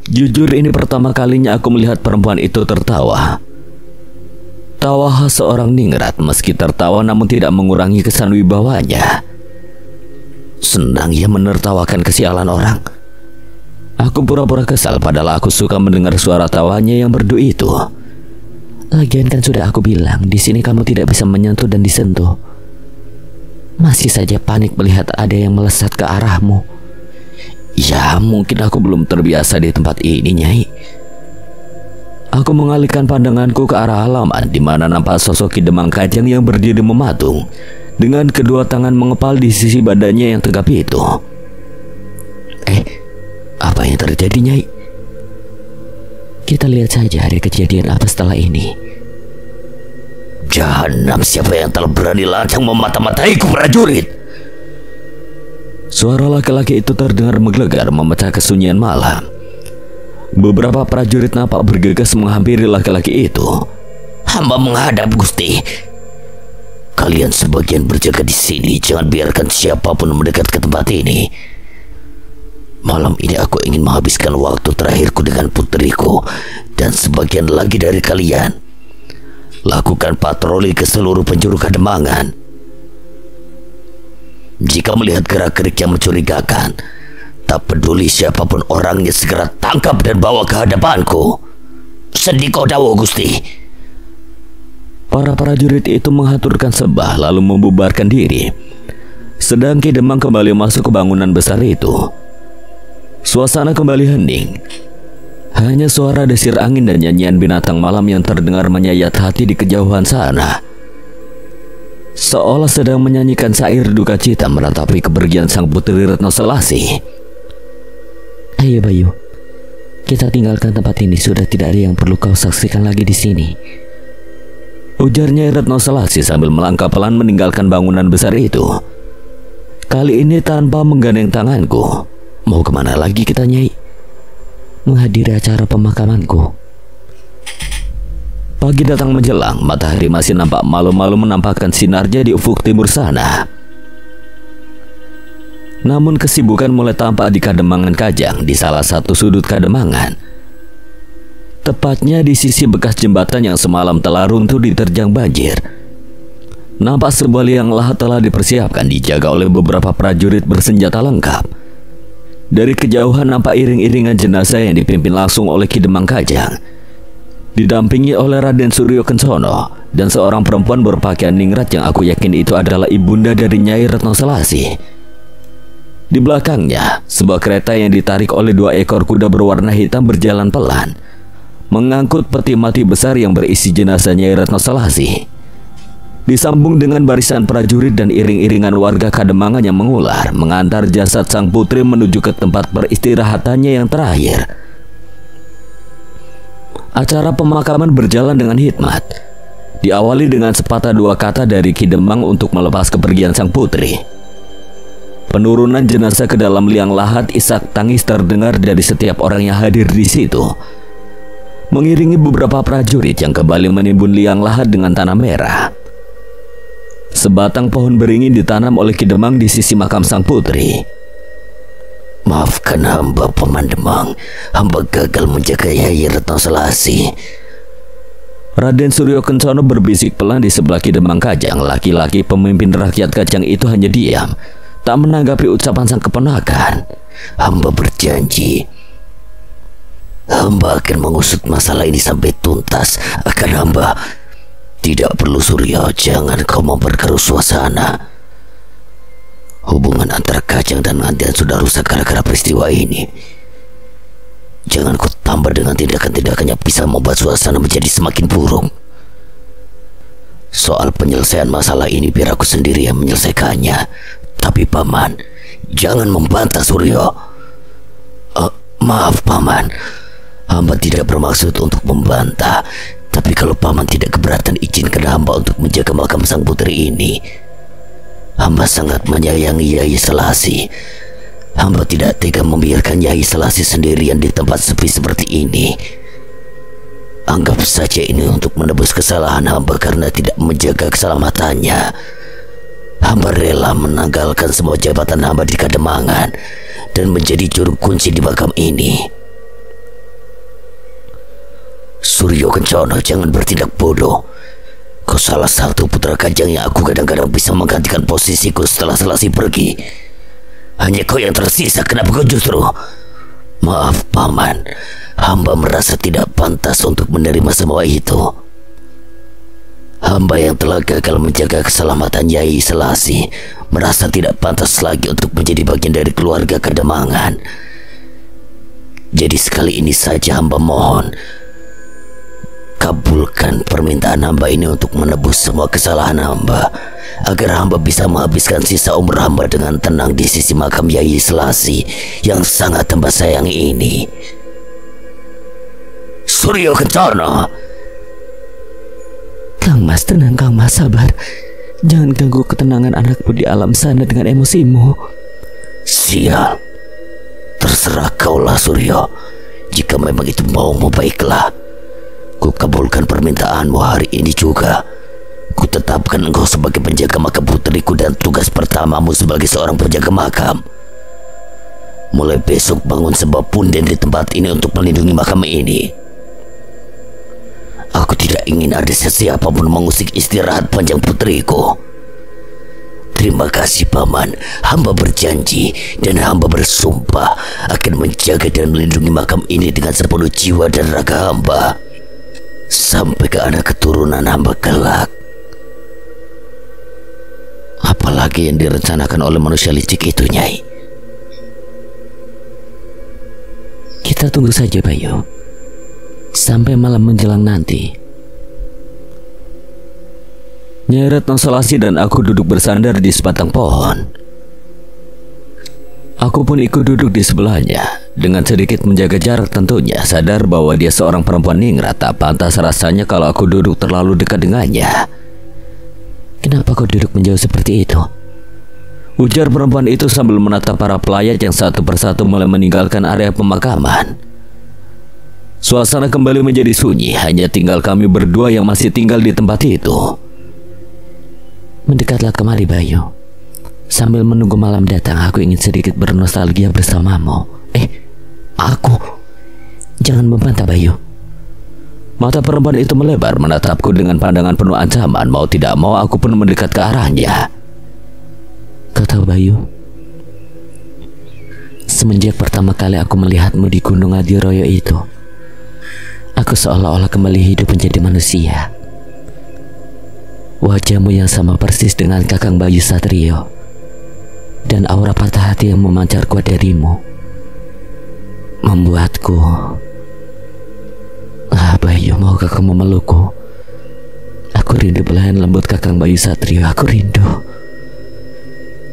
Jujur ini pertama kalinya aku melihat perempuan itu tertawa. Tawa khas seorang ningrat, meski tertawa namun tidak mengurangi kesan wibawanya. Senang ia menertawakan kesialan orang. Aku pura-pura kesal padahal aku suka mendengar suara tawanya yang merdu itu. Lagian kan sudah aku bilang, di sini kamu tidak bisa menyentuh dan disentuh. Masih saja panik melihat ada yang melesat ke arahmu. Ya, mungkin aku belum terbiasa di tempat ini, Nyai. Aku mengalihkan pandanganku ke arah halaman di mana nampak sosok Ki Demang Kajang yang berdiri mematung dengan kedua tangan mengepal di sisi badannya yang tegap itu. Apa yang terjadi, Nyai? Kita lihat saja hari kejadian apa setelah ini. Jahanam, siapa yang telah berani lancang memata-mataiku, prajurit? Suara laki-laki itu terdengar menggelegar memecah kesunyian malam. Beberapa prajurit nampak bergegas menghampiri laki-laki itu. Hamba menghadap, Gusti. Kalian sebagian berjaga di sini, jangan biarkan siapapun mendekat ke tempat ini. Malam ini aku ingin menghabiskan waktu terakhirku dengan putriku, dan sebagian lagi dari kalian lakukan patroli ke seluruh penjuru Kademangan. Jika melihat gerak-gerik yang mencurigakan, tak peduli siapapun orangnya, segera tangkap dan bawa ke hadapanku. Sendiko dawuh, Gusti. Para prajurit itu menghaturkan sembah lalu membubarkan diri. Sedang Ki Demang kembali masuk ke bangunan besar itu. Suasana kembali hening. Hanya suara desir angin dan nyanyian binatang malam yang terdengar menyayat hati di kejauhan sana. Seolah sedang menyanyikan syair duka cita meratapi kepergian sang putri Retno Selasih. Ayo Bayu, kita tinggalkan tempat ini, sudah tidak ada yang perlu kau saksikan lagi di sini. Ujarnya Retno Selasih sambil melangkah pelan meninggalkan bangunan besar itu. Kali ini tanpa menggandeng tanganku. Mau kemana lagi kita, Nyai? Menghadiri acara pemakamanku. Pagi datang menjelang, matahari masih nampak malu-malu menampakkan sinarnya di ufuk timur sana. Namun kesibukan mulai tampak di Kademangan Kajang, di salah satu sudut Kademangan. Tepatnya di sisi bekas jembatan yang semalam telah runtuh diterjang banjir. Nampak sebuah liang lahat telah dipersiapkan, dijaga oleh beberapa prajurit bersenjata lengkap. Dari kejauhan nampak iring-iringan jenazah yang dipimpin langsung oleh Ki Demang Kajang, didampingi oleh Raden Suryo Kencono dan seorang perempuan berpakaian ningrat yang aku yakin itu adalah ibunda dari Nyai Retno Selasih. Di belakangnya, sebuah kereta yang ditarik oleh 2 ekor kuda berwarna hitam berjalan pelan, mengangkut peti mati besar yang berisi jenazah Nyai Retno Selasih. Disambung dengan barisan prajurit dan iring-iringan warga Kademangan yang mengular mengantar jasad sang putri menuju ke tempat beristirahatannya yang terakhir. Acara pemakaman berjalan dengan hikmat. Diawali dengan sepatah 2 kata dari Ki Demang untuk melepas kepergian sang putri. Penurunan jenazah ke dalam liang lahat, isak tangis terdengar dari setiap orang yang hadir di situ, mengiringi beberapa prajurit yang kembali menimbun liang lahat dengan tanah merah. Sebatang pohon beringin ditanam oleh Ki Demang di sisi makam sang putri. Maafkan hamba, Paman Demang. Hamba gagal menjaga Nyai Retno Selasih. Raden Suryo Kencono berbisik pelan di sebelah Ki Demang Kajang. Laki-laki pemimpin rakyat Kajang itu hanya diam, tak menanggapi ucapan sang keponakan. Hamba berjanji, hamba akan mengusut masalah ini sampai tuntas. Akan hamba. Tidak perlu, Suryo, jangan kau memperkeruh suasana. Hubungan antara Kajang dan Ngantian sudah rusak gara-gara peristiwa ini. Jangan kau tambah dengan tindakan-tindakan yang bisa membuat suasana menjadi semakin buruk. Soal penyelesaian masalah ini biar aku sendiri yang menyelesaikannya. Tapi Paman, jangan membantah Suryo. Maaf Paman, hamba tidak bermaksud untuk membantah. Tapi kalau Paman tidak keberatan, izinkan hamba untuk menjaga makam sang putri ini. Hamba sangat menyayangi Nyai Selasih. Hamba tidak tega membiarkan Nyai Selasih sendirian di tempat sepi seperti ini. Anggap saja ini untuk menebus kesalahan hamba karena tidak menjaga keselamatannya. Hamba rela menanggalkan semua jabatan hamba di Kademangan dan menjadi juru kunci di makam ini. Suryo Kencono, jangan bertindak bodoh. Kau salah satu putra Kajang yang aku kadang-kadang bisa menggantikan posisiku setelah Selasih pergi. Hanya kau yang tersisa, kenapa kau justru? Maaf Paman, hamba merasa tidak pantas untuk menerima semua itu. Hamba yang telah gagal menjaga keselamatan Nyai Selasih merasa tidak pantas lagi untuk menjadi bagian dari keluarga Kademangan. Jadi sekali ini saja hamba mohon, kabulkan permintaan hamba ini untuk menebus semua kesalahan hamba, agar hamba bisa menghabiskan sisa umur hamba dengan tenang di sisi makam Nyai Selasih yang sangat hamba sayangi ini. Suryo Kencono. Kang Mas, tenang Kang Mas, sabar. Jangan ganggu ketenangan anakku di alam sana dengan emosimu. Sial. Terserah kaulah Suryo. Jika memang itu maumu, baiklah. Ku kabulkan permintaanmu hari ini juga. Ku tetapkan engkau sebagai penjaga makam putriku dan tugas pertamamu sebagai seorang penjaga makam. Mulai besok bangun sebuah punden di tempat ini untuk melindungi makam ini. Aku tidak ingin ada siapa pun mengusik istirahat panjang putriku. Terima kasih Paman. Hamba berjanji dan hamba bersumpah akan menjaga dan melindungi makam ini dengan sepenuh jiwa dan raga hamba sampai ke anak keturunan hamba kelak. Apalagi yang direncanakan oleh manusia licik itu, Nyai? Kita tunggu saja, Bayu. sampai malam menjelang nanti. Nyai Retno Selasi dan aku duduk bersandar di sebatang pohon. Aku pun ikut duduk di sebelahnya, dengan sedikit menjaga jarak tentunya, sadar bahwa dia seorang perempuan ningrat. Tak pantas rasanya kalau aku duduk terlalu dekat dengannya. Kenapa kau duduk menjauh seperti itu? Ujar perempuan itu sambil menatap para pelayat yang satu persatu mulai meninggalkan area pemakaman. Suasana kembali menjadi sunyi, hanya tinggal kami berdua yang masih tinggal di tempat itu. Mendekatlah kemari, Bayu. Sambil menunggu malam datang, aku ingin sedikit bernostalgia bersamamu. Aku? Jangan membantah, Bayu. Mata perempuan itu melebar menatapku dengan pandangan penuh ancaman. Mau tidak mau aku pun mendekat ke arahnya. Kau tahu, Bayu, semenjak pertama kali aku melihatmu di Gunung Adiroyo itu, aku seolah-olah kembali hidup menjadi manusia. Wajahmu yang sama persis dengan Kakang Bayu Satrio, dan aura patah hati yang memancar kuat darimu membuatku... Bayu, maukah kau memelukku? Aku rindu belahan lembut Kakang Bayu Satrio, aku rindu.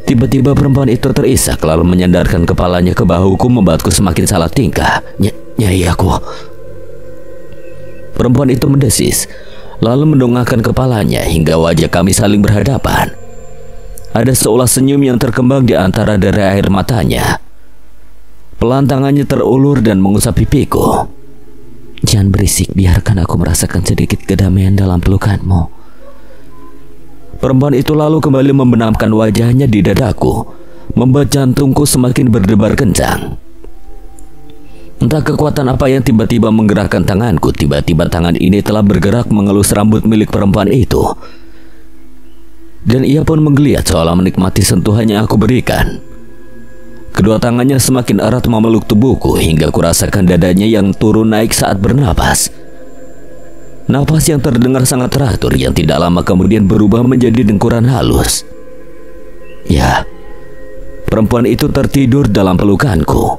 Tiba-tiba perempuan itu terisak lalu menyandarkan kepalanya ke bahuku, membuatku semakin salah tingkah. Nyai aku. Perempuan itu mendesis, lalu mendongakkan kepalanya hingga wajah kami saling berhadapan. Ada seulas senyum yang terkembang di antara derai air matanya. Pelan tangannya terulur dan mengusap pipiku. Jangan berisik, biarkan aku merasakan sedikit kedamaian dalam pelukanmu. Perempuan itu lalu kembali membenamkan wajahnya di dadaku, membuat jantungku semakin berdebar kencang. Entah kekuatan apa yang tiba-tiba menggerakkan tanganku. Tiba-tiba tangan ini telah bergerak mengelus rambut milik perempuan itu, dan ia pun menggeliat seolah menikmati sentuhan yang aku berikan. Kedua tangannya semakin erat memeluk tubuhku hingga kurasakan dadanya yang turun naik saat bernapas. Napas yang terdengar sangat teratur yang tidak lama kemudian berubah menjadi dengkuran halus. Ya, perempuan itu tertidur dalam pelukanku.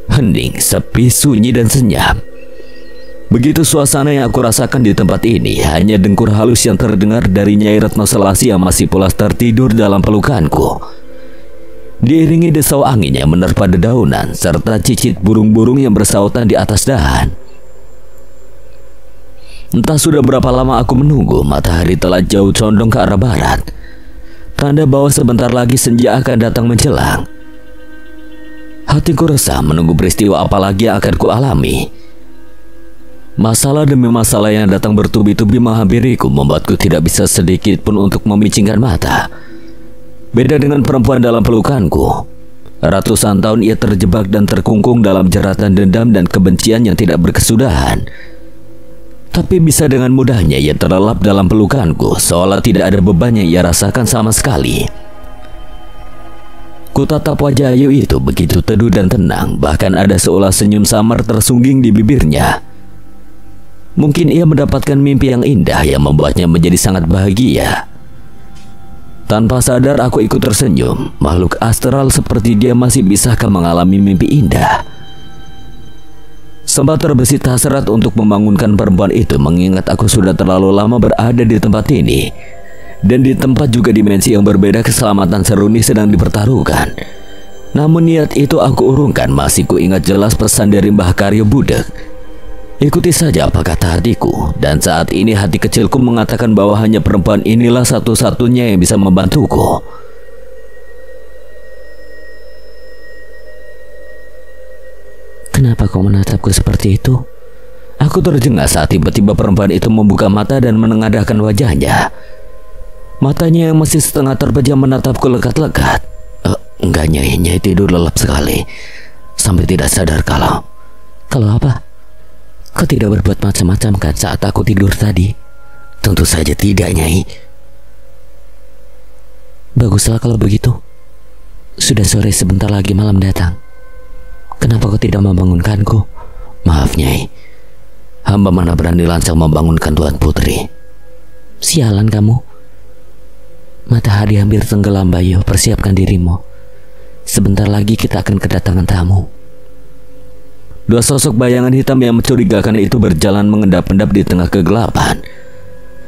Hening, sepi, sunyi dan senyap. Begitu suasana yang aku rasakan di tempat ini. Hanya dengkur halus yang terdengar dari Nyai Retno Selasi yang masih pulas tertidur dalam pelukanku, diiringi desau angin yang menerpa dedaunan serta cicit burung-burung yang bersautan di atas dahan. Entah sudah berapa lama aku menunggu. Matahari telah jauh condong ke arah barat, tanda bahwa sebentar lagi senja akan datang menjelang. Hatiku resah menunggu peristiwa apa lagi yang akan kualami. Masalah demi masalah yang datang bertubi-tubi menghampiriku, membuatku tidak bisa sedikit pun untuk memicingkan mata. Beda dengan perempuan dalam pelukanku. Ratusan tahun ia terjebak dan terkungkung dalam jeratan dendam dan kebencian yang tidak berkesudahan. Tapi bisa dengan mudahnya ia terlelap dalam pelukanku, seolah tidak ada beban yang ia rasakan sama sekali. Kutatap wajah Ayu itu begitu teduh dan tenang, bahkan ada seulas senyum samar tersungging di bibirnya. Mungkin ia mendapatkan mimpi yang indah yang membuatnya menjadi sangat bahagia. Tanpa sadar aku ikut tersenyum. Makhluk astral seperti dia masih bisakah mengalami mimpi indah? Sempat terbesit hasrat untuk membangunkan perempuan itu, mengingat aku sudah terlalu lama berada di tempat ini. Dan di tempat juga dimensi yang berbeda keselamatan Seruni sedang dipertaruhkan. Namun niat itu aku urungkan. Masih ku ingat jelas pesan dari Mbah Karyo Budek. Ikuti saja apa kata hatiku. Dan saat ini hati kecilku mengatakan bahwa hanya perempuan inilah satu-satunya yang bisa membantuku. Kenapa kau menatapku seperti itu? Aku terjengah saat tiba-tiba perempuan itu membuka mata dan menengadahkan wajahnya. Matanya yang masih setengah terpejam menatapku lekat-lekat. Enggak, Nyai tidur lelap sekali sampai tidak sadar kalau apa? Kau tidak berbuat macam-macam kan saat aku tidur tadi? Tentu saja tidak, Nyai. Baguslah kalau begitu. Sudah sore, sebentar lagi malam datang. Kenapa kau tidak membangunkanku? Maaf, Nyai. Hamba mana berani lancang membangunkan Tuan Putri. Sialan kamu. Matahari hampir tenggelam, Bayu. Persiapkan dirimu. Sebentar lagi kita akan kedatangan tamu. Dua sosok bayangan hitam yang mencurigakan itu berjalan mengendap-endap di tengah kegelapan.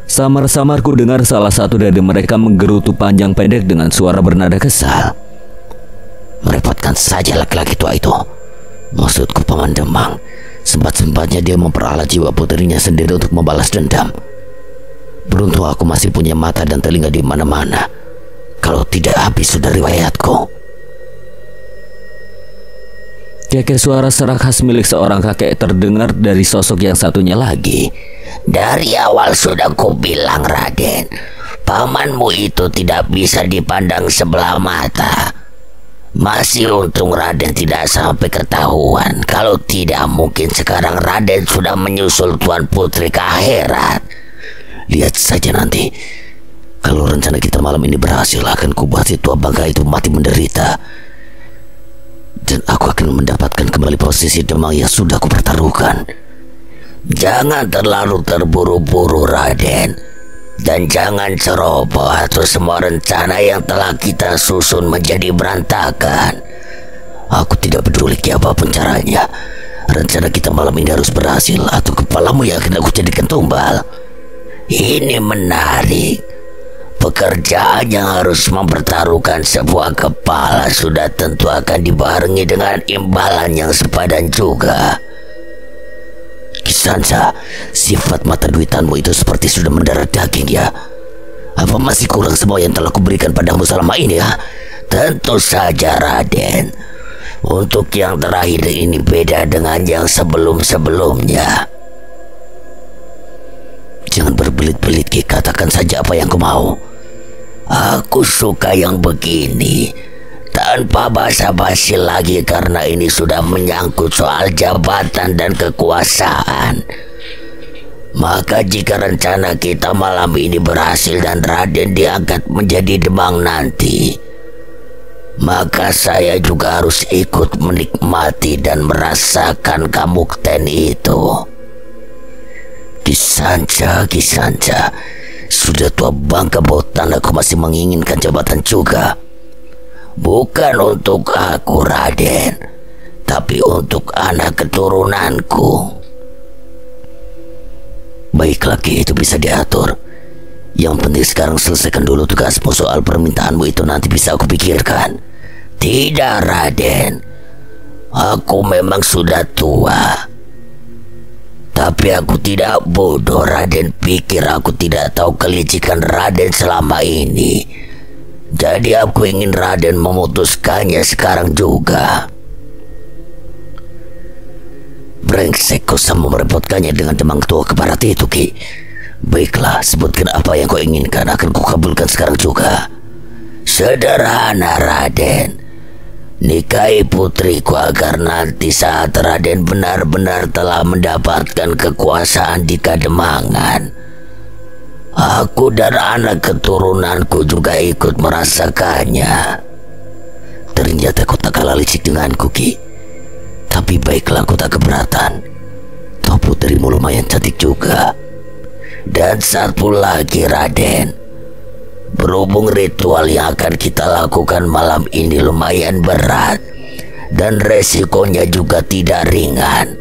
Samar-samar ku dengar salah satu dari mereka menggerutu panjang pendek dengan suara bernada kesal. Merepotkan saja laki-laki tua itu. Maksudku Paman Demang, sempat-sempatnya dia memperalat jiwa putrinya sendiri untuk membalas dendam. Beruntung aku masih punya mata dan telinga di mana-mana. Kalau tidak, habis sudah riwayatku. Kakek suara serak khas milik seorang kakek terdengar dari sosok yang satunya lagi. Dari awal sudah kubilang Raden, pamanmu itu tidak bisa dipandang sebelah mata. Masih untung Raden tidak sampai ketahuan. Kalau tidak, mungkin sekarang Raden sudah menyusul Tuan Putri ke akhirat. Lihat saja nanti. Kalau rencana kita malam ini berhasil, akan kubuat si tua bangka itu mati menderita. Dan aku akan mendapatkan kembali posisi Demang yang sudah kupertaruhkan. Jangan terlalu terburu-buru Raden. Dan jangan ceroboh atau semua rencana yang telah kita susun menjadi berantakan. Aku tidak peduli apapun caranya. Rencana kita malam ini harus berhasil, atau kepalamu yang akan aku jadikan tumbal. Ini menarik. Pekerjaan yang harus mempertaruhkan sebuah kepala sudah tentu akan dibarengi dengan imbalan yang sepadan juga. Kisansa, sifat mata duitanmu itu seperti sudah mendarah daging ya. Apa masih kurang semua yang telah kuberikan padamu selama ini ya? Tentu saja Raden. Untuk yang terakhir ini beda dengan yang sebelum-sebelumnya. Jangan berbelit-belit Ki, katakan saja apa yang kau mau. Aku suka yang begini, tanpa basa-basi lagi, karena ini sudah menyangkut soal jabatan dan kekuasaan. Maka jika rencana kita malam ini berhasil dan Raden diangkat menjadi Demang nanti, maka saya juga harus ikut menikmati dan merasakan kamukten itu. Kisanca, sudah tua bangka botan, aku masih menginginkan jabatan juga. Bukan untuk aku Raden, tapi untuk anak keturunanku. Baiklah Ki, itu bisa diatur. Yang penting sekarang selesaikan dulu tugasmu. Soal permintaanmu itu nanti bisa aku pikirkan. Tidak Raden, aku memang sudah tua, tapi aku tidak bodoh. Raden pikir aku tidak tahu kelicikan Raden selama ini. Jadi aku ingin Raden memutuskannya sekarang juga. Brengsek, kau sama merepotkannya dengan Demang tua ke barat itu Ki. Baiklah, sebutkan apa yang kau inginkan, akan kukabulkan sekarang juga. Sederhana Raden. Nikahi putriku agar nanti saat Raden benar-benar telah mendapatkan kekuasaan di Kademangan, aku dan anak keturunanku juga ikut merasakannya. Ternyata kau tak kalah licik denganku Ki. Tapi baiklah, aku tak keberatan. Toh putrimu lumayan cantik juga. Dan satu lagi Raden, berhubung ritual yang akan kita lakukan malam ini lumayan berat dan resikonya juga tidak ringan,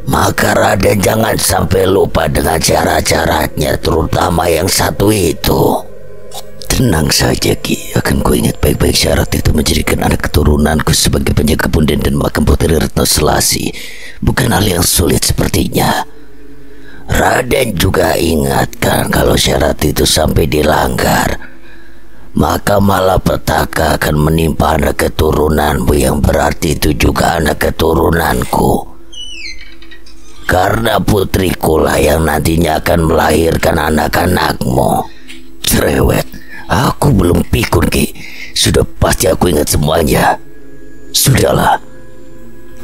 maka Raden jangan sampai lupa dengan syarat-syaratnya, terutama yang satu itu. Tenang saja Ki, akan ku ingat baik-baik syarat itu. Menjadikan anak keturunanku sebagai penjaga punden dan makam Putri Retno Selasi bukan hal yang sulit sepertinya. Raden juga ingatkan kalau syarat itu sampai dilanggar, maka malapetaka akan menimpa anak keturunanmu, yang berarti itu juga anak keturunanku. Karena putriku lah yang nantinya akan melahirkan anak-anakmu. Cerewet, aku belum pikun Ki. Sudah pasti aku ingat semuanya. Sudahlah,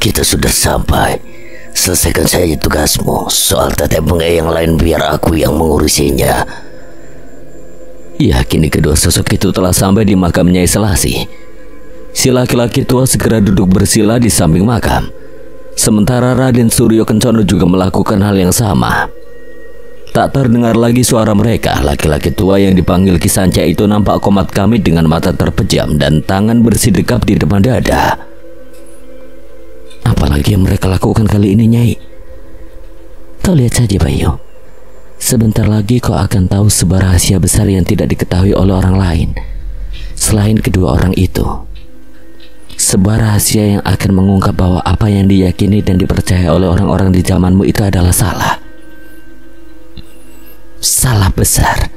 kita sudah sampai. Selesaikan saja tugasmu. Soal teteh bengek yang lain biar aku yang mengurusinya. Ya, kini kedua sosok itu telah sampai di makam Nyai Selasi. Si laki-laki tua segera duduk bersila di samping makam. Sementara Raden Suryo Kencono juga melakukan hal yang sama. Tak terdengar lagi suara mereka. Laki-laki tua yang dipanggil Kisanca itu nampak komat kamit dengan mata terpejam dan tangan bersih dekap di depan dada. Apalagi yang mereka lakukan kali ini, Nyai. Kau lihat saja, Bayu. Sebentar lagi kau akan tahu sebuah rahasia besar yang tidak diketahui oleh orang lain selain kedua orang itu. Sebuah rahasia yang akan mengungkap bahwa apa yang diyakini dan dipercaya oleh orang-orang di zamanmu itu adalah salah. Salah besar.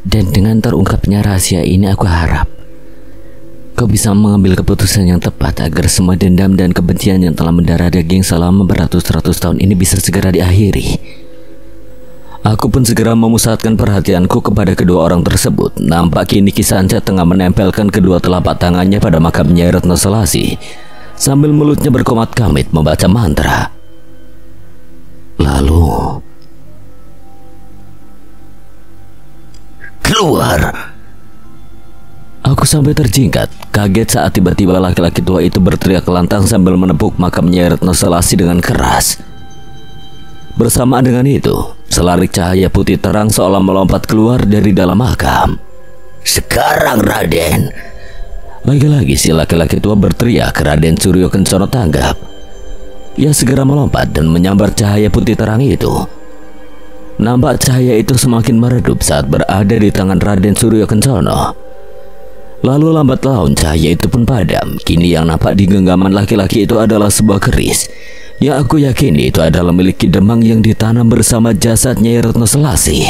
Dan dengan terungkapnya rahasia ini, aku harap kau bisa mengambil keputusan yang tepat agar semua dendam dan kebencian yang telah mendarah daging selama beratus-ratus tahun ini bisa segera diakhiri. Aku pun segera memusatkan perhatianku kepada kedua orang tersebut. Nampak kini Ki Sanca tengah menempelkan kedua telapak tangannya pada makam Nyai Retno Selasi sambil mulutnya berkomat kamit membaca mantra. Lalu keluar. aku sampai terjingkat, kaget saat tiba-tiba laki-laki tua itu berteriak lantang sambil menepuk makam Nyai Retno Selasi dengan keras. Bersamaan dengan itu, selarik cahaya putih terang seolah melompat keluar dari dalam makam. Sekarang, Raden. Lagi-lagi si laki-laki tua berteriak. Raden Suryo Kencana tanggap. Ia segera melompat dan menyambar cahaya putih terang itu. Nampak cahaya itu semakin meredup saat berada di tangan Raden Suryo Kencana. Lalu lambat laun cahaya itu pun padam. Kini yang nampak di genggaman laki-laki itu adalah sebuah keris yang aku yakini itu adalah milik Ki Demang yang ditanam bersama jasad Nyai Retno Selasi.